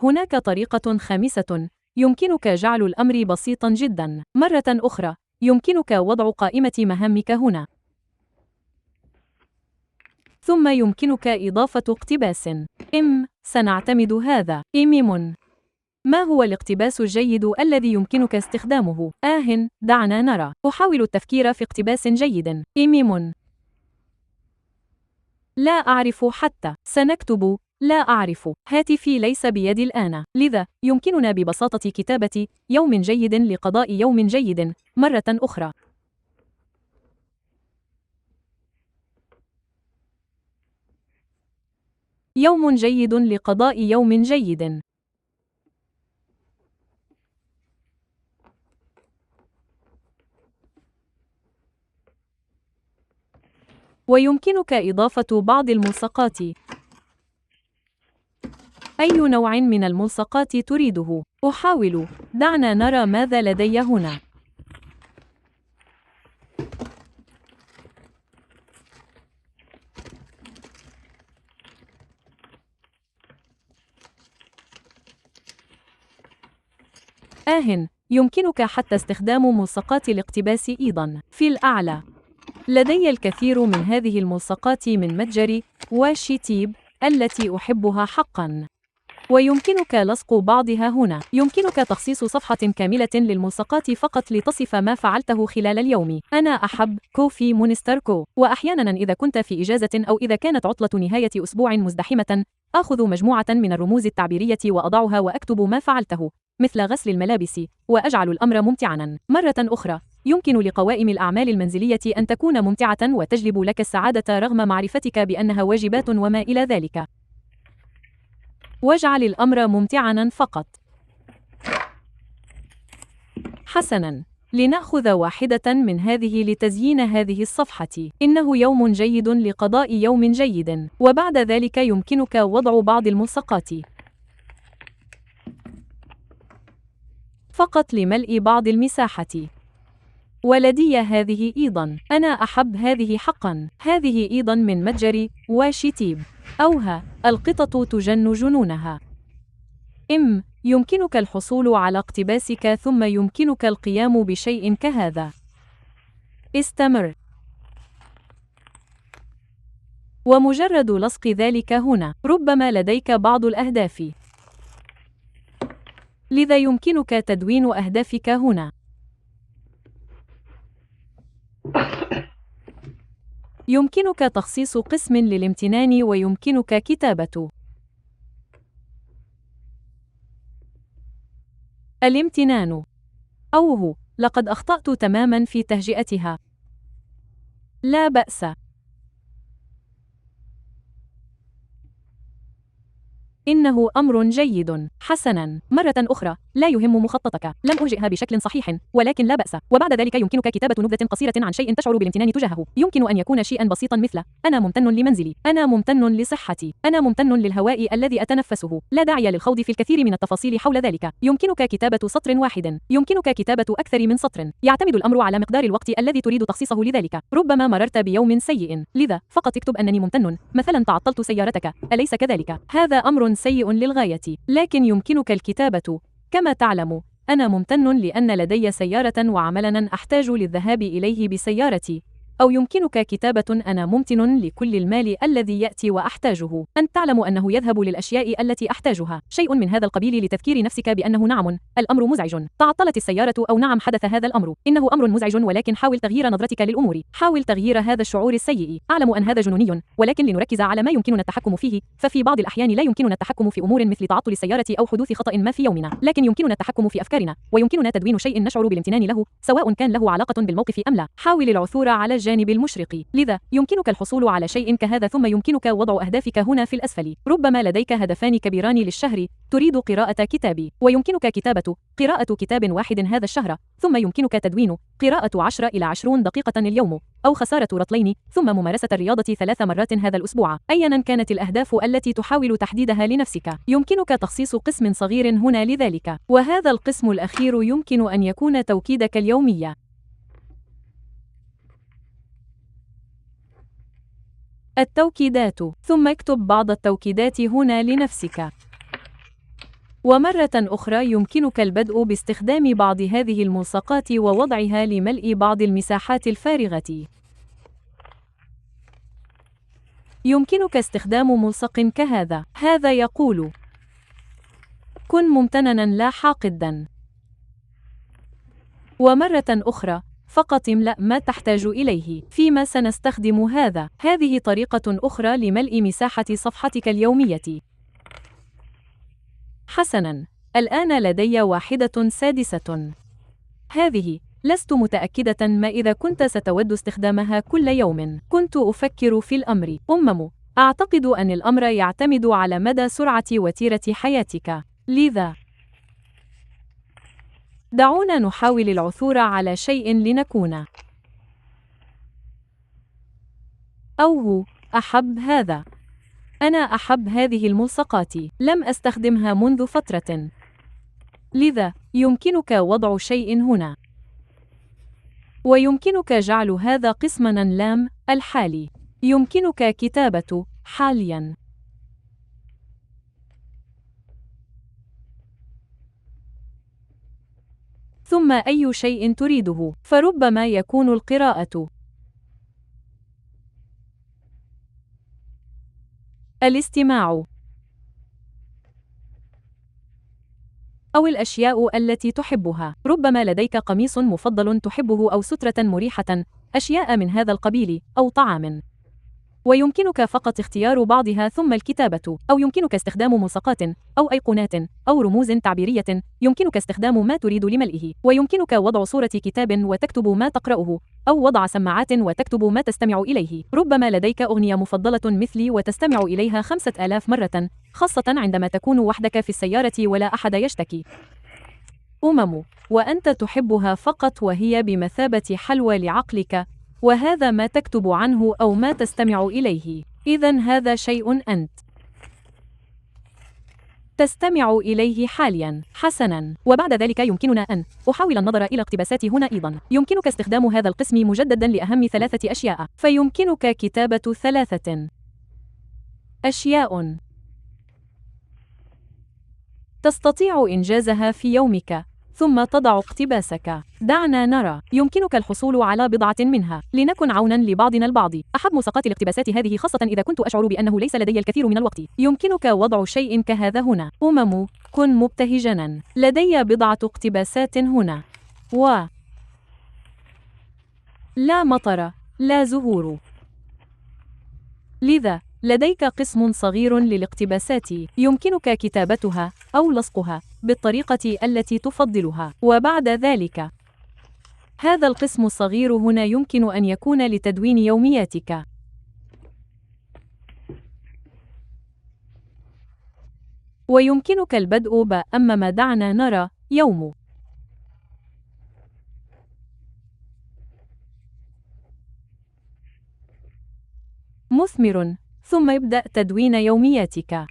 Speaker 1: هناك طريقة خامسة يمكنك جعل الأمر بسيطاً جداً. مرة أخرى، يمكنك وضع قائمة مهامك هنا. ثم يمكنك إضافة اقتباس. سنعتمد هذا. ما هو الاقتباس الجيد الذي يمكنك استخدامه؟ دعنا نرى. أحاول التفكير في اقتباس جيد. لا أعرف حتى. سنكتب لا أعرف. هاتفي ليس بيدي الآن، لذا يمكننا ببساطة كتابة يوم جيد لقضاء يوم جيد مرة أخرى. يوم جيد لقضاء يوم جيد. ويمكنك إضافة بعض الملصقات. أي نوع من الملصقات تريده؟ أحاول. دعنا نرى ماذا لدي هنا. يمكنك حتى استخدام ملصقات الاقتباس أيضاً. في الأعلى، لدي الكثير من هذه الملصقات من متجر واشيتيب التي أحبها حقاً، ويمكنك لصق بعضها هنا. يمكنك تخصيص صفحة كاملة للملصقات فقط لتصف ما فعلته خلال اليوم. أنا أحب كوفي مونستر كو. وأحياناً إذا كنت في إجازة أو إذا كانت عطلة نهاية أسبوع مزدحمة، آخذ مجموعة من الرموز التعبيرية وأضعها وأكتب ما فعلته، مثل غسل الملابس، وأجعل الأمر ممتعاً. مرة أخرى، يمكن لقوائم الأعمال المنزلية أن تكون ممتعة وتجلب لك السعادة رغم معرفتك بأنها واجبات وما إلى ذلك. واجعل الأمر ممتعاً فقط. حسناً، لنأخذ واحدة من هذه لتزيين هذه الصفحة. إنه يوم جيد لقضاء يوم جيد، وبعد ذلك يمكنك وضع بعض الملصقات فقط لملء بعض المساحة. ولدي هذه أيضاً. أنا أحب هذه حقاً. هذه أيضاً من متجر واشيتيب. القطط تجن جنونها. يمكنك الحصول على اقتباسك ثم يمكنك القيام بشيء كهذا. استمر. ومجرد لصق ذلك هنا، ربما لديك بعض الأهداف، لذا يمكنك تدوين أهدافك هنا. يمكنك تخصيص قسم للامتنان ويمكنك كتابة الامتنان. لقد أخطأت تماماً في تهجئتها. لا بأس. إنه أمر جيد. حسناً. مرة أخرى، لا يهم مخططك. لم أهجئها بشكل صحيح، ولكن لا بأس. وبعد ذلك يمكنك كتابة نبذة قصيرة عن شيء تشعر بالامتنان تجاهه. يمكن أن يكون شيئاً بسيطاً مثل: أنا ممتن لمنزلي. أنا ممتن لصحتي. أنا ممتن للهواء الذي أتنفسه. لا داعي للخوض في الكثير من التفاصيل حول ذلك. يمكنك كتابة سطر واحد. يمكنك كتابة أكثر من سطر. يعتمد الأمر على مقدار الوقت الذي تريد تخصيصه لذلك. ربما مررت بيوم سيء، لذا فقط اكتب أنني ممتن. مثلاً تعطلت سيارتك، أليس كذلك؟ هذا أمر سيء للغاية، لكن يمكنك الكتابة: كما تعلم، أنا ممتن لأن لدي سيارة وعملاً أحتاج للذهاب إليه بسيارتي. أو يمكنك كتابة: أنا ممتن لكل المال الذي يأتي وأحتاجه. أنت تعلم أنه يذهب للأشياء التي أحتاجها. شيء من هذا القبيل لتذكير نفسك بأنه نعم، الأمر مزعج. تعطلت السيارة أو نعم حدث هذا الأمر. إنه أمر مزعج، ولكن حاول تغيير نظرتك للأمور. حاول تغيير هذا الشعور السيء. أعلم أن هذا جنوني، ولكن لنركز على ما يمكننا التحكم فيه، ففي بعض الأحيان لا يمكننا التحكم في أمور مثل تعطل السيارة أو حدوث خطأ ما في يومنا، لكن يمكننا التحكم في أفكارنا، ويمكننا تدوين شيء نشعر بالامتنان له، سواء كان له علاقة بالموقف أم لا. حاول العثور على الجانب المشرق. لذا يمكنك الحصول على شيء كهذا، ثم يمكنك وضع أهدافك هنا في الأسفل. ربما لديك هدفان كبيران للشهر، تريد قراءة كتاب، ويمكنك قراءة كتاب واحد هذا الشهر، ثم يمكنك تدوين قراءة 10 إلى 20 دقيقة اليوم، أو خسارة رطلين، ثم ممارسة الرياضة 3 مرات هذا الأسبوع. أيا كانت الأهداف التي تحاول تحديدها لنفسك، يمكنك تخصيص قسم صغير هنا لذلك، وهذا القسم الأخير يمكن أن يكون توكيدك اليومي. التوكيدات، ثم اكتب بعض التوكيدات هنا لنفسك. ومرة أخرى يمكنك البدء باستخدام بعض هذه الملصقات ووضعها لملء بعض المساحات الفارغة. يمكنك استخدام ملصق كهذا، هذا يقول: كن ممتننا لا حاقدا. ومرة أخرى فقط املأ ما تحتاج إليه. فيما سنستخدم هذه طريقة أخرى لملء مساحة صفحتك اليومية. حسناً، الآن لدي 1/6. هذه لست متأكدة ما إذا كنت ستود استخدامها كل يوم. كنت أفكر في الأمر. أعتقد أن الأمر يعتمد على مدى سرعة وتيرة حياتك. لذا دعونا نحاول العثور على شيء لنكون أحب هذا. أنا أحب هذه الملصقات، لم أستخدمها منذ فترة. لذا يمكنك وضع شيء هنا، ويمكنك جعل هذا قسماً لام الحالي. يمكنك كتابة حالياً. ثم أي شيء تريده، فربما يكون القراءة، الاستماع، أو الأشياء التي تحبها. ربما لديك قميص مفضل تحبه أو سترة مريحة، أشياء من هذا القبيل، أو طعام. ويمكنك فقط اختيار بعضها ثم الكتابة، أو يمكنك استخدام ملصقات، أو أيقونات، أو رموز تعبيرية. يمكنك استخدام ما تريد لملئه، ويمكنك وضع صورة كتاب وتكتب ما تقرأه، أو وضع سماعات وتكتب ما تستمع إليه. ربما لديك أغنية مفضلة مثلي وتستمع إليها 5000 مرة، خاصة عندما تكون وحدك في السيارة ولا أحد يشتكي. وأنت تحبها فقط، وهي بمثابة حلوى لعقلك، وهذا ما تكتب عنه أو ما تستمع إليه. إذن هذا شيء أنت تستمع إليه حالياً. حسناً، وبعد ذلك يمكننا أن أحاول النظر إلى اقتباسات هنا أيضاً. يمكنك استخدام هذا القسم مجدداً لأهم 3 أشياء، فيمكنك كتابة 3 أشياء تستطيع إنجازها في يومك، ثم تضع اقتباسك. دعنا نرى. يمكنك الحصول على بضعة منها، لنكن عوناً لبعضنا البعض. أحب ملصقات الاقتباسات هذه، خاصة إذا كنت أشعر بأنه ليس لدي الكثير من الوقت. يمكنك وضع شيء كهذا هنا. كن مبتهجاً. لدي بضعة اقتباسات هنا. لا مطر، لا زهور. لذا لديك قسم صغير للاقتباسات، يمكنك كتابتها أو لصقها بالطريقة التي تفضلها. وبعد ذلك هذا القسم الصغير هنا يمكن أن يكون لتدوين يومياتك. ويمكنك البدء أما دعنا نرى. يوم مثمر، ثم ابدأ تدوين يومياتك.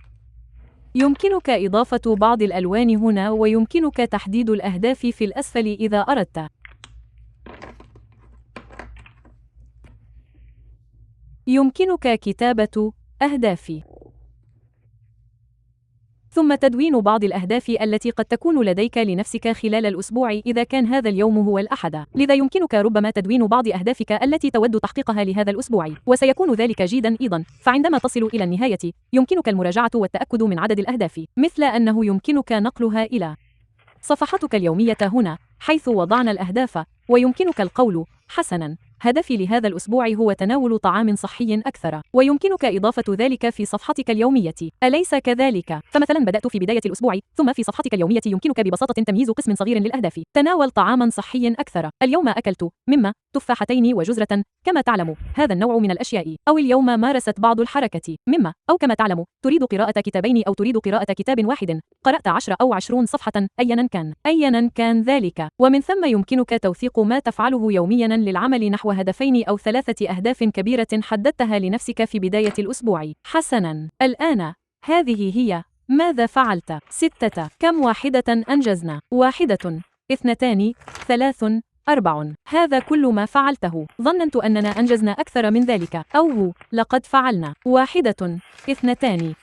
Speaker 1: يمكنك إضافة بعض الألوان هنا، ويمكنك تحديد الأهداف في الأسفل إذا أردت. يمكنك كتابة أهداف، ثم تدوين بعض الأهداف التي قد تكون لديك لنفسك خلال الأسبوع إذا كان هذا اليوم هو الأحد. لذا يمكنك ربما تدوين بعض أهدافك التي تود تحقيقها لهذا الأسبوع، وسيكون ذلك جيدا أيضا. فعندما تصل إلى النهاية يمكنك المراجعة والتأكد من عدد الأهداف، مثل أنه يمكنك نقلها إلى صفحتك اليومية هنا، حيث وضعنا الأهداف. ويمكنك القول: حسناً، هدفي لهذا الأسبوع هو تناول طعام صحي أكثر، ويمكنك إضافة ذلك في صفحتك اليومية، أليس كذلك؟ فمثلا بدأت في بداية الأسبوع، ثم في صفحتك اليومية يمكنك ببساطة تمييز قسم صغير للأهداف. تناول طعاما صحي أكثر. اليوم أكلت مما تفاحتين وجزرة كما تعلم، هذا النوع من الأشياء. أو اليوم مارست بعض الحركة مما، أو كما تعلم، تريد قراءة كتابين أو تريد قراءة كتاب واحد، قرأت 10 أو 20 صفحة، أيا كان ذلك. ومن ثم يمكنك توثيق ما تفعله يوميا للعمل نحو هدفين أو 3 أهداف كبيرة حددتها لنفسك في بداية الأسبوع. حسنا، الآن هذه هي. ماذا فعلت؟ 6. كم واحدة أنجزنا؟ 1، 2، 3، 4. هذا كل ما فعلته. ظننت أننا أنجزنا أكثر من ذلك. أو لقد فعلنا 1، 2،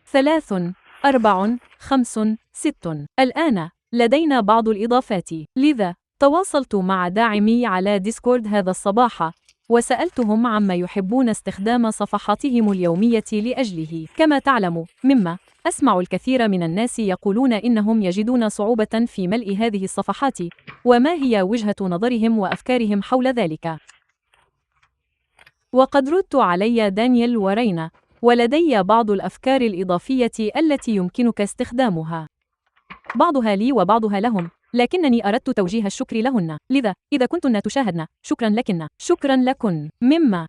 Speaker 1: 3، 4، 5، 6. الآن لدينا بعض الإضافات، لذا تواصلت مع داعمي على ديسكورد هذا الصباح وسألتهم عما يحبون استخدام صفحاتهم اليومية لأجله. كما تعلم مما أسمع الكثير من الناس يقولون إنهم يجدون صعوبة في ملء هذه الصفحات، وما هي وجهة نظرهم وأفكارهم حول ذلك. وقد ردت علي دانيال ورينا، ولدي بعض الأفكار الإضافية التي يمكنك استخدامها، بعضها لي وبعضها لهم، لكنني أردت توجيه الشكر لهن. لذا إذا كنتن تشاهدن، شكرا لكن، شكرا لكن. مما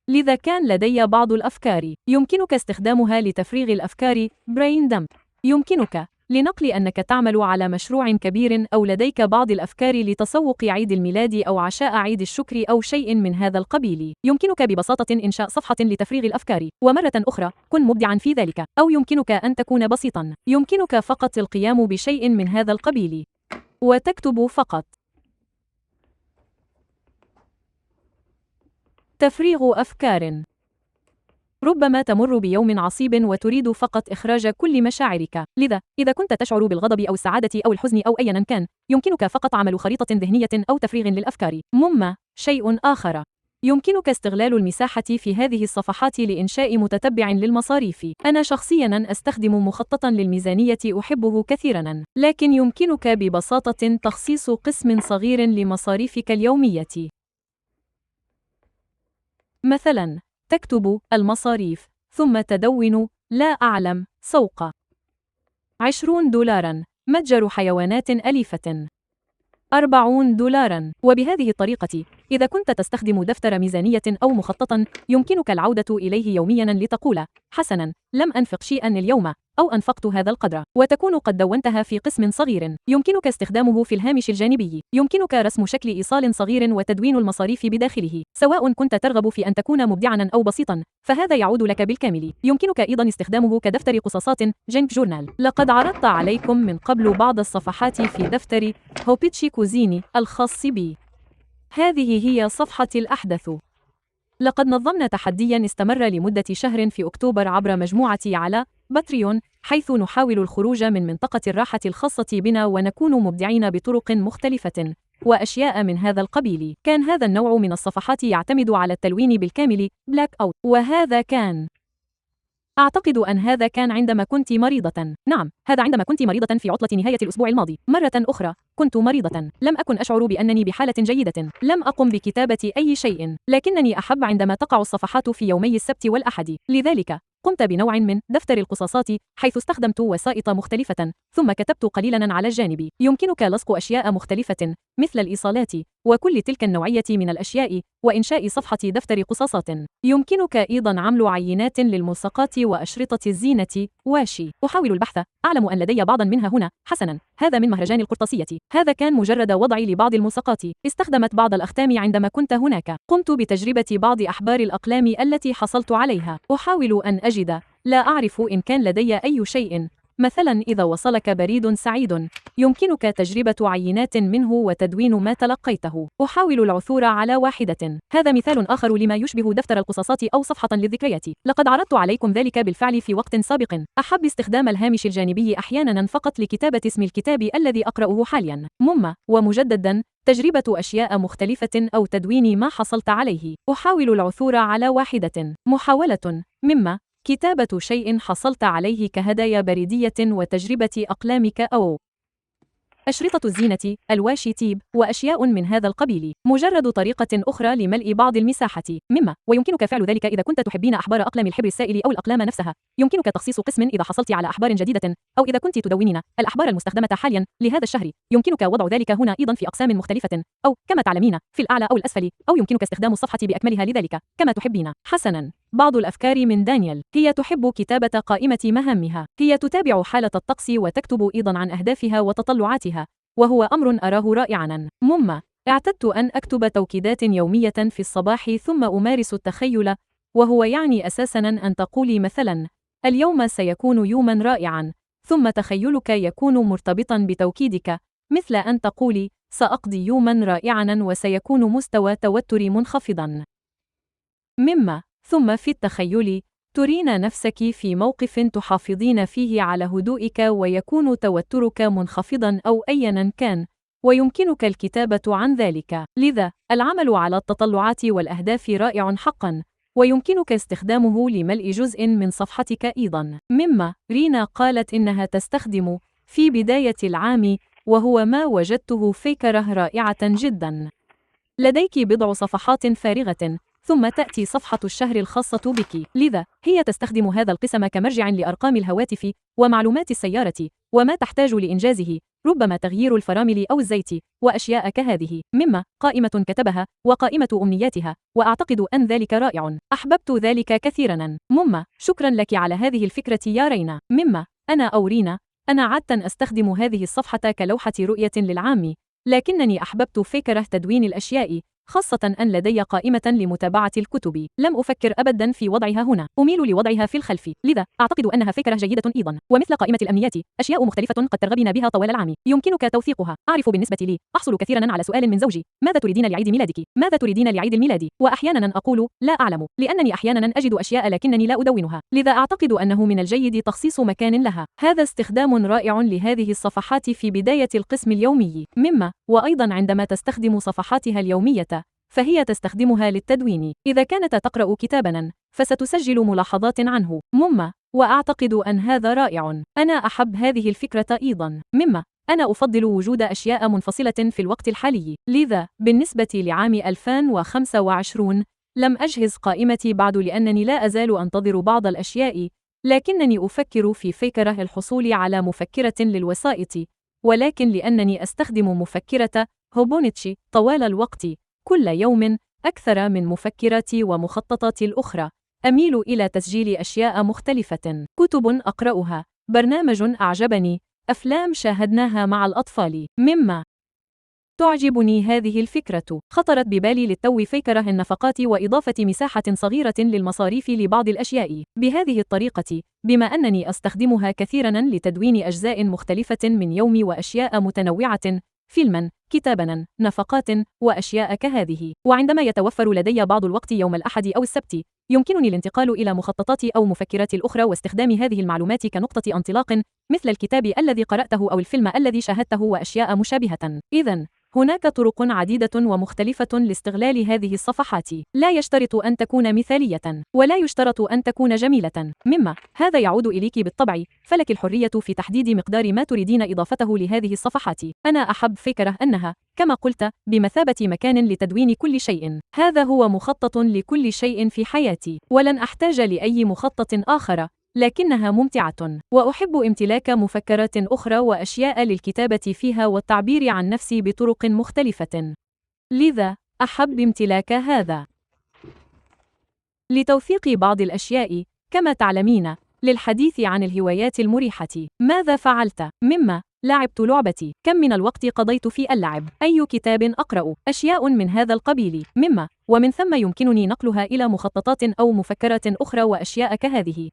Speaker 1: لذا كان لدي بعض الأفكار يمكنك استخدامها لتفريغ الأفكار brain dump. يمكنك لنقل أنك تعمل على مشروع كبير أو لديك بعض الأفكار لتسوق عيد الميلاد أو عشاء عيد الشكر أو شيء من هذا القبيل. يمكنك ببساطة إنشاء صفحة لتفريغ الأفكار، ومرة أخرى كن مبدعا في ذلك. أو يمكنك أن تكون بسيطا، يمكنك فقط القيام بشيء من هذا القبيل وتكتب فقط تفريغ أفكار. ربما تمر بيوم عصيب وتريد فقط إخراج كل مشاعرك، لذا إذا كنت تشعر بالغضب أو السعادة أو الحزن أو أيا كان، يمكنك فقط عمل خريطة ذهنية أو تفريغ للأفكار. مما شيء آخر، يمكنك استغلال المساحة في هذه الصفحات لإنشاء متتبع للمصاريف. أنا شخصياً أستخدم مخططاً للميزانية أحبه كثيراً، لكن يمكنك ببساطة تخصيص قسم صغير لمصاريفك اليومية. مثلاً تكتب المصاريف، ثم تدون لا أعلم سوق 20 دولارا، متجر حيوانات أليفة 40 دولارا. وبهذه الطريقة إذا كنت تستخدم دفتر ميزانية أو مخططا، يمكنك العودة إليه يوميا لتقول حسنا لم أنفق شيئا اليوم، أو أنفقت هذا القدر، وتكون قد دونتها في قسم صغير. يمكنك استخدامه في الهامش الجانبي. يمكنك رسم شكل إيصال صغير وتدوين المصاريف بداخله. سواء كنت ترغب في أن تكون مبدعا أو بسيطا، فهذا يعود لك بالكامل. يمكنك أيضا استخدامه كدفتر قصاصات جنب جورنال. لقد عرضت عليكم من قبل بعض الصفحات في دفتر هوبيتشي كوزيني الخاص بي. هذه هي صفحة الأحدث. لقد نظمنا تحدياً استمر لمدة شهر في أكتوبر عبر مجموعتي على باتريون، حيث نحاول الخروج من منطقة الراحة الخاصة بنا ونكون مبدعين بطرق مختلفة وأشياء من هذا القبيل. كان هذا النوع من الصفحات يعتمد على التلوين بالكامل بلاك أوت، وهذا كان أعتقد أن هذا كان عندما كنت مريضة. نعم، هذا عندما كنت مريضة في عطلة نهاية الأسبوع الماضي. مرة أخرى كنت مريضة، لم أكن أشعر بأنني بحالة جيدة، لم أقم بكتابة أي شيء، لكنني أحب عندما تقع الصفحات في يومي السبت والأحد. لذلك قمت بنوع من دفتر القصاصات، حيث استخدمت وسائط مختلفة ثم كتبت قليلا على الجانب. يمكنك لصق أشياء مختلفة مثل الإيصالات وكل تلك النوعية من الأشياء، وإنشاء صفحة دفتر قصاصات. يمكنك أيضا عمل عينات للملصقات وأشرطة الزينة. واشي، أحاول البحث، أعلم أن لدي بعضا منها هنا. حسنا، هذا من مهرجان القرطاسية. هذا كان مجرد وضعي لبعض الملصقات، استخدمت بعض الأختام عندما كنت هناك. قمت بتجربة بعض أحبار الأقلام التي حصلت عليها. أحاول أن أجد، لا أعرف إن كان لدي أي شيء. مثلا إذا وصلك بريد سعيد، يمكنك تجربة عينات منه وتدوين ما تلقيته. أحاول العثور على واحدة. هذا مثال آخر لما يشبه دفتر القصاصات أو صفحة للذكريات. لقد عرضت عليكم ذلك بالفعل في وقت سابق. أحب استخدام الهامش الجانبي أحيانا فقط لكتابة اسم الكتاب الذي أقرأه حاليا. ومجددا تجربة أشياء مختلفة أو تدوين ما حصلت عليه. أحاول العثور على واحدة. محاولة مما كتابة شيء حصلت عليه كهدايا بريدية وتجربة أقلامك أو أشرطة الزينة، الواشي تيب، وأشياء من هذا القبيل، مجرد طريقة أخرى لملء بعض المساحة. ويمكنك فعل ذلك إذا كنت تحبين أحبار أقلام الحبر السائل أو الأقلام نفسها. يمكنك تخصيص قسم إذا حصلت على أحبار جديدة، أو إذا كنت تدونين الأحبار المستخدمة حاليا لهذا الشهر. يمكنك وضع ذلك هنا أيضا في أقسام مختلفة، أو كما تعلمين في الأعلى أو الأسفل، أو يمكنك استخدام الصفحة بأكملها لذلك كما تحبين. حسنا، بعض الأفكار من دانيال. هي تحب كتابة قائمة مهامها. هي تتابع حالة الطقس وتكتب أيضا عن أهدافها وتطلعاتها، وهو أمر أراه رائعا. اعتدت أن أكتب توكيدات يومية في الصباح ثم أمارس التخيل، وهو يعني أساساً أن تقولي مثلاً: اليوم سيكون يوماً رائعاً، ثم تخيلك يكون مرتبطاً بتوكيدك، مثل أن تقولي: سأقضي يوماً رائعاً وسيكون مستوى توتري منخفضاً. ثم في التخيل ترين نفسك في موقف تحافظين فيه على هدوئك ويكون توترك منخفضاً أو أياً كان، ويمكنك الكتابة عن ذلك. لذا العمل على التطلعات والأهداف رائع حقاً، ويمكنك استخدامه لملء جزء من صفحتك أيضاً. رينا قالت إنها تستخدم في بداية العام، وهو ما وجدته فكرة رائعة جداً. لديك بضع صفحات فارغة، ثم تأتي صفحة الشهر الخاصة بك. لذا هي تستخدم هذا القسم كمرجع لأرقام الهواتف ومعلومات السيارة وما تحتاج لإنجازه، ربما تغيير الفرامل أو الزيت وأشياء كهذه. قائمة كتبها وقائمة أمنياتها، وأعتقد أن ذلك رائع. أحببت ذلك كثيرا. شكرا لك على هذه الفكرة يا رينا. أنا أو رينا، أنا عادة أستخدم هذه الصفحة كلوحة رؤية للعام، لكنني أحببت فكرة تدوين الأشياء، خاصة أن لدي قائمة لمتابعة الكتب. لم أفكر أبدا في وضعها هنا، أميل لوضعها في الخلف، لذا أعتقد أنها فكرة جيدة أيضا. ومثل قائمة الأمنيات، أشياء مختلفة قد ترغبين بها طوال العام يمكنك توثيقها. أعرف بالنسبة لي أحصل كثيرا على سؤال من زوجي: ماذا تريدين لعيد ميلادك؟ ماذا تريدين لعيد الميلاد؟ وأحيانا أقول: لا أعلم، لأنني أحيانا أجد أشياء لكنني لا أدونها، لذا أعتقد أنه من الجيد تخصيص مكان لها. هذا استخدام رائع لهذه الصفحات في بداية القسم اليومي. وأيضا عندما تستخدم صفحاتها اليومية، فهي تستخدمها للتدوين. إذا كانت تقرأ كتاباً، فستسجل ملاحظات عنه. وأعتقد أن هذا رائع. أنا أحب هذه الفكرة أيضاً. أنا أفضل وجود أشياء منفصلة في الوقت الحالي، لذا بالنسبة لعام 2025 لم أجهز قائمتي بعد، لأنني لا أزال أنتظر بعض الأشياء، لكنني أفكر في فكرة الحصول على مفكرة للوسائط، ولكن لأنني أستخدم مفكرة هوبونيتشي طوال الوقت كل يوم أكثر من مفكراتي ومخططاتي الأخرى، أميل إلى تسجيل أشياء مختلفة، كتب أقرأها، برنامج أعجبني، أفلام شاهدناها مع الأطفال. تعجبني هذه الفكرة. خطرت ببالي للتو فكرة النفقات وإضافة مساحة صغيرة للمصاريف لبعض الأشياء. بهذه الطريقة، بما أنني أستخدمها كثيرا لتدوين أجزاء مختلفة من يومي وأشياء متنوعة، فيلما، كتابا، نفقات، وأشياء كهذه، وعندما يتوفر لدي بعض الوقت يوم الأحد أو السبت، يمكنني الانتقال إلى مخططاتي أو مفكراتي الأخرى واستخدام هذه المعلومات كنقطة انطلاق، مثل الكتاب الذي قرأته أو الفيلم الذي شاهدته وأشياء مشابهة. إذن هناك طرق عديدة ومختلفة لاستغلال هذه الصفحات. لا يشترط أن تكون مثالية، ولا يشترط أن تكون جميلة. هذا يعود إليك بالطبع، فلك الحرية في تحديد مقدار ما تريدين إضافته لهذه الصفحات. أنا أحب فكرة أنها، كما قلت، بمثابة مكان لتدوين كل شيء. هذا هو مخطط لكل شيء في حياتي، ولن أحتاج لأي مخطط آخر، لكنها ممتعة، وأحب امتلاك مفكرات أخرى وأشياء للكتابة فيها والتعبير عن نفسي بطرق مختلفة، لذا أحب امتلاك هذا. لتوثيق بعض الأشياء، كما تعلمين، للحديث عن الهوايات المريحة. ماذا فعلت؟ لعبت لعبتي. كم من الوقت قضيت في اللعب؟ أي كتاب أقرأ؟ أشياء من هذا القبيل. ومن ثم يمكنني نقلها إلى مخططات أو مفكرات أخرى وأشياء كهذه.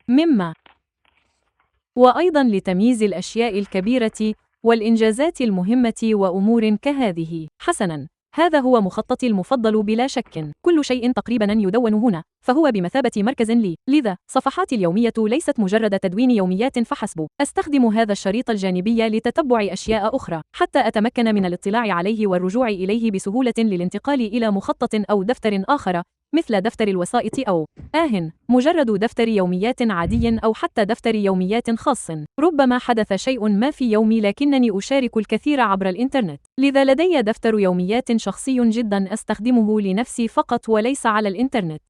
Speaker 1: وأيضا لتمييز الأشياء الكبيرة والإنجازات المهمة وأمور كهذه. حسنا، هذا هو مخططي المفضل بلا شك. كل شيء تقريبا يدون هنا، فهو بمثابة مركز لي. لذا صفحاتي اليومية ليست مجرد تدوين يوميات فحسب، أستخدم هذا الشريط الجانبي لتتبع أشياء أخرى، حتى أتمكن من الاطلاع عليه والرجوع إليه بسهولة للانتقال إلى مخطط أو دفتر آخر مثل دفتر الوسائط أو مجرد دفتر يوميات عادي أو حتى دفتر يوميات خاص. ربما حدث شيء ما في يومي لكنني أشارك الكثير عبر الإنترنت، لذا لدي دفتر يوميات شخصي جدا أستخدمه لنفسي فقط وليس على الإنترنت.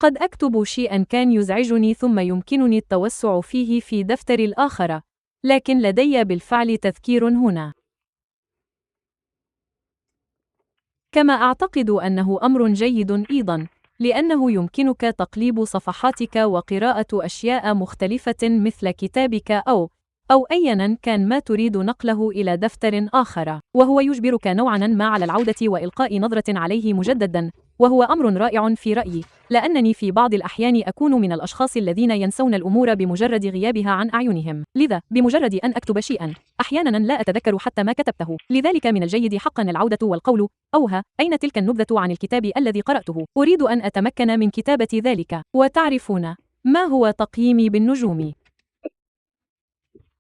Speaker 1: قد أكتب شيئا كان يزعجني ثم يمكنني التوسع فيه في دفتر الآخر، لكن لدي بالفعل تذكير هنا. كما أعتقد أنه أمر جيد أيضا، لأنه يمكنك تقليب صفحاتك وقراءة أشياء مختلفة مثل كتابك أو أيا كان ما تريد نقله إلى دفتر آخر، وهو يجبرك نوعا ما على العودة وإلقاء نظرة عليه مجددا، وهو أمر رائع في رأيي، لأنني في بعض الأحيان أكون من الأشخاص الذين ينسون الأمور بمجرد غيابها عن أعينهم، لذا بمجرد أن أكتب شيئا أحيانا لا أتذكر حتى ما كتبته، لذلك من الجيد حقا العودة والقول أين تلك النبذة عن الكتاب الذي قرأته؟ أريد أن أتمكن من كتابة ذلك. وتعرفون ما هو تقييمي بالنجوم؟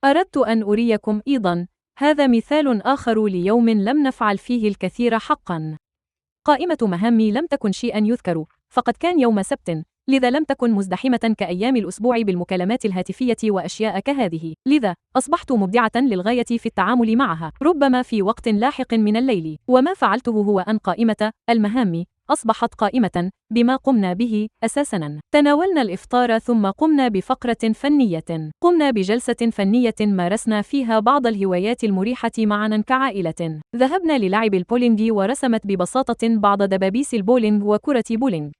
Speaker 1: أردت أن أريكم أيضا هذا مثال آخر ليوم لم نفعل فيه الكثير حقا. قائمة مهامي لم تكن شيئا يذكر، فقد كان يوم سبت، لذا لم تكن مزدحمة كأيام الأسبوع بالمكالمات الهاتفية وأشياء كهذه، لذا أصبحت مبدعة للغاية في التعامل معها، ربما في وقت لاحق من الليل. وما فعلته هو أن قائمة المهام أصبحت قائمة بما قمنا به أساساً. تناولنا الإفطار ثم قمنا بفقرة فنية، قمنا بجلسة فنية مارسنا فيها بعض الهوايات المريحة معنا كعائلة. ذهبنا للعب البولينج ورسمت ببساطة بعض دبابيس البولينج وكرة بولينج.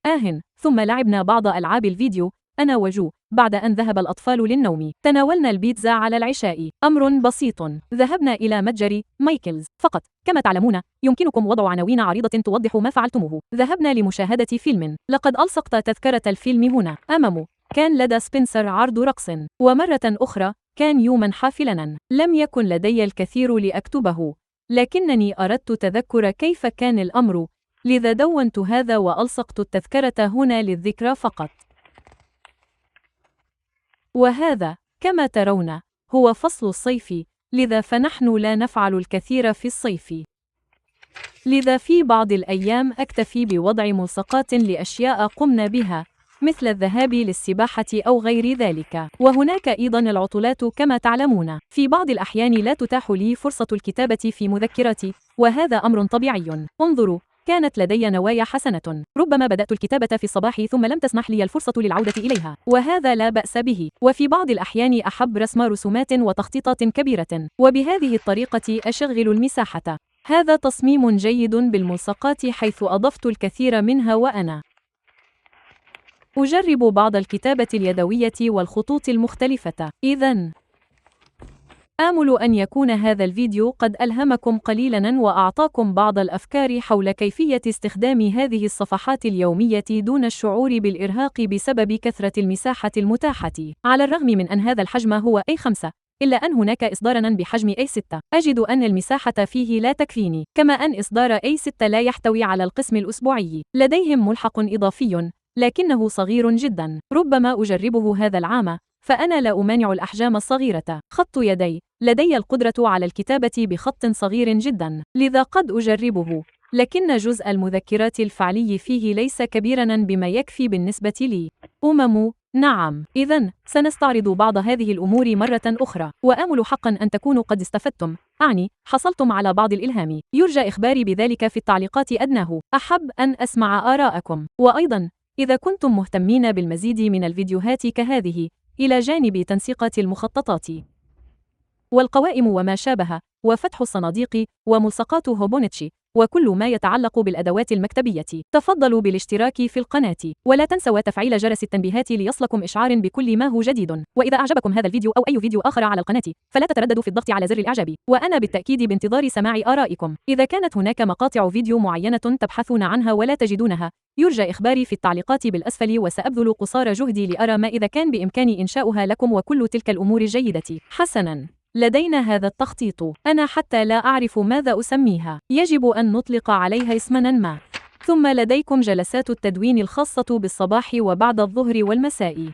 Speaker 1: ثم لعبنا بعض ألعاب الفيديو أنا وجو. بعد أن ذهب الأطفال للنوم تناولنا البيتزا على العشاء، أمر بسيط. ذهبنا إلى متجر مايكلز فقط. كما تعلمون يمكنكم وضع عناوين عريضة توضح ما فعلتموه. ذهبنا لمشاهدة فيلم، لقد ألصقت تذكرة الفيلم هنا أمامه. كان لدى سبنسر عرض رقص، ومرة أخرى كان يوما حافلا. لم يكن لدي الكثير لأكتبه، لكنني أردت تذكر كيف كان الأمر، لذا دونت هذا وألصقت التذكرة هنا للذكرى فقط. وهذا كما ترون هو فصل الصيف، لذا فنحن لا نفعل الكثير في الصيف، لذا في بعض الأيام أكتفي بوضع ملصقات لأشياء قمنا بها مثل الذهاب للسباحة أو غير ذلك. وهناك أيضا العطلات كما تعلمون، في بعض الأحيان لا تتاح لي فرصة الكتابة في مذكراتي، وهذا أمر طبيعي. انظروا، كانت لدي نوايا حسنة، ربما بدأت الكتابة في الصباح ثم لم تسمح لي الفرصة للعودة إليها، وهذا لا بأس به. وفي بعض الأحيان أحب رسم رسومات وتخطيطات كبيرة، وبهذه الطريقة أشغل المساحة. هذا تصميم جيد بالملصقات حيث أضفت الكثير منها وأنا أجرب بعض الكتابة اليدوية والخطوط المختلفة. إذن آمل أن يكون هذا الفيديو قد ألهمكم قليلاً وأعطاكم بعض الأفكار حول كيفية استخدام هذه الصفحات اليومية دون الشعور بالإرهاق بسبب كثرة المساحة المتاحة. على الرغم من أن هذا الحجم هو A5، إلا أن هناك إصداراً بحجم A6 أجد أن المساحة فيه لا تكفيني، كما أن إصدار A6 لا يحتوي على القسم الأسبوعي. لديهم ملحق إضافي لكنه صغير جداً، ربما أجربه هذا العام، فأنا لا أمانع الأحجام الصغيرة. خط يدي، لدي القدرة على الكتابة بخط صغير جدا، لذا قد أجربه، لكن جزء المذكرات الفعلي فيه ليس كبيرا بما يكفي بالنسبة لي. نعم، إذن سنستعرض بعض هذه الأمور مرة أخرى، وآمل حقا أن تكونوا قد استفدتم، حصلتم على بعض الإلهام. يرجى إخباري بذلك في التعليقات أدناه. أحب أن أسمع آراءكم، وأيضا إذا كنتم مهتمين بالمزيد من الفيديوهات كهذه إلى جانب تنسيقات المخططات والقوائم وما شابه، وفتح الصناديق وملصقات هوبونيتشي، وكل ما يتعلق بالأدوات المكتبية، تفضلوا بالاشتراك في القناة، ولا تنسوا تفعيل جرس التنبيهات ليصلكم إشعار بكل ما هو جديد. وإذا أعجبكم هذا الفيديو أو أي فيديو آخر على القناة، فلا تترددوا في الضغط على زر الإعجاب، وأنا بالتأكيد بانتظار سماع آرائكم. إذا كانت هناك مقاطع فيديو معينة تبحثون عنها ولا تجدونها، يرجى إخباري في التعليقات بالأسفل، وسأبذل قصارى جهدي لأرى ما إذا كان بإمكاني إنشاؤها لكم وكل تلك الأمور الجيدة. حسناً، لدينا هذا التخطيط، أنا حتى لا أعرف ماذا أسميها، يجب أن نطلق عليها اسماً ما. ثم لديكم جلسات التدوين الخاصة بالصباح وبعد الظهر والمساء.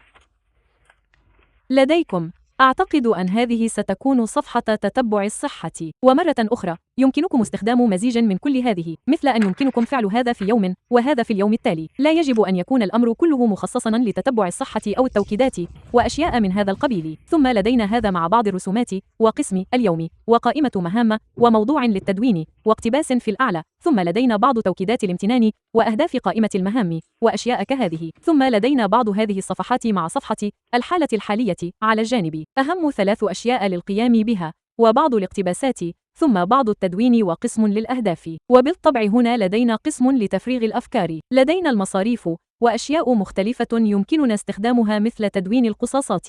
Speaker 1: لديكم، أعتقد أن هذه ستكون صفحة تتبع الصحة. ومرة أخرى يمكنكم استخدام مزيج من كل هذه، مثل أن يمكنكم فعل هذا في يوم وهذا في اليوم التالي. لا يجب أن يكون الأمر كله مخصصا لتتبع الصحة أو التوكيدات وأشياء من هذا القبيل. ثم لدينا هذا مع بعض الرسومات وقسم اليوم وقائمة مهام وموضوع للتدوين واقتباس في الأعلى. ثم لدينا بعض توكيدات الامتنان وأهداف قائمة المهام وأشياء كهذه. ثم لدينا بعض هذه الصفحات مع صفحة الحالة الحالية على الجانب. أهم 3 أشياء للقيام بها وبعض الاقتباسات، ثم بعض التدوين وقسم للأهداف. وبالطبع هنا لدينا قسم لتفريغ الأفكار. لدينا المصاريف وأشياء مختلفة يمكننا استخدامها مثل تدوين القصاصات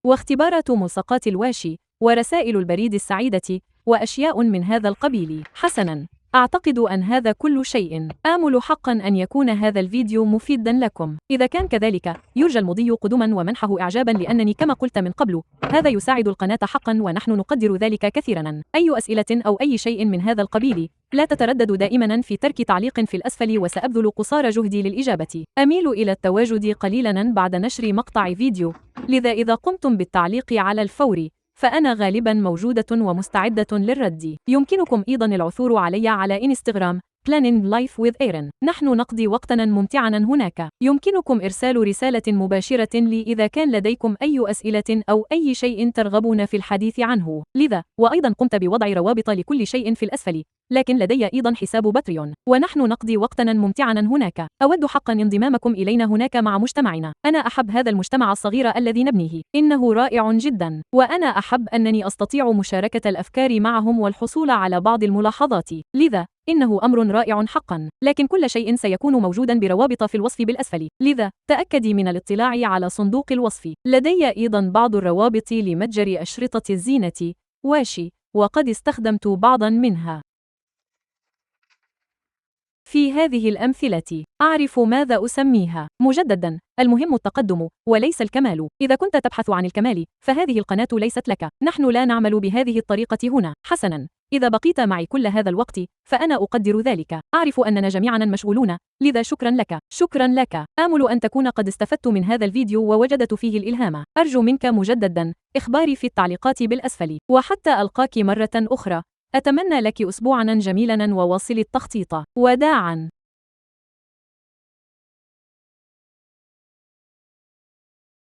Speaker 1: واختبارات ملصقات الواشي ورسائل البريد السعيدة وأشياء من هذا القبيل. حسناً، أعتقد أن هذا كل شيء. آمل حقاً أن يكون هذا الفيديو مفيداً لكم. إذا كان كذلك، يرجى المضي قدماً ومنحه إعجاباً، لأنني كما قلت من قبل، هذا يساعد القناة حقاً ونحن نقدر ذلك كثيراً. أي أسئلة أو أي شيء من هذا القبيل، لا تتردد دائماً في ترك تعليق في الأسفل وسأبذل قصارى جهدي للإجابة. أميل إلى التواجد قليلاً بعد نشر مقطع فيديو، لذا إذا قمتم بالتعليق على الفور فأنا غالباً موجودة ومستعدة للرد. يمكنكم أيضاً العثور علي على إنستغرام Planning Life with Aaron. نحن نقضي وقتنا ممتعا هناك. يمكنكم إرسال رسالة مباشرة لي إذا كان لديكم أي أسئلة أو أي شيء ترغبون في الحديث عنه. لذا وأيضا قمت بوضع روابط لكل شيء في الأسفل، لكن لدي أيضا حساب باتريون، ونحن نقضي وقتنا ممتعا هناك. أود حقا انضمامكم إلينا هناك مع مجتمعنا. أنا أحب هذا المجتمع الصغير الذي نبنيه، إنه رائع جدا، وأنا أحب أنني أستطيع مشاركة الأفكار معهم والحصول على بعض الملاحظات. لذا إنه أمر رائع حقا، لكن كل شيء سيكون موجودا بروابط في الوصف بالأسفل، لذا تأكدي من الاطلاع على صندوق الوصف. لدي أيضا بعض الروابط لمتجر أشرطة الزينة واشي، وقد استخدمت بعضا منها في هذه الأمثلة. أعرف ماذا أسميها. مجددا، المهم التقدم وليس الكمال. إذا كنت تبحث عن الكمال، فهذه القناة ليست لك. نحن لا نعمل بهذه الطريقة هنا. حسنا، إذا بقيت معي كل هذا الوقت فأنا أقدر ذلك. أعرف أننا جميعا مشغولون، لذا شكرا لك. شكرا لك. آمل أن تكون قد استفدت من هذا الفيديو ووجدت فيه الإلهام. أرجو منك مجددا إخباري في التعليقات بالأسفل. وحتى ألقاك مرة أخرى، أتمنى لك أسبوعا جميلا وواصل التخطيط. وداعا.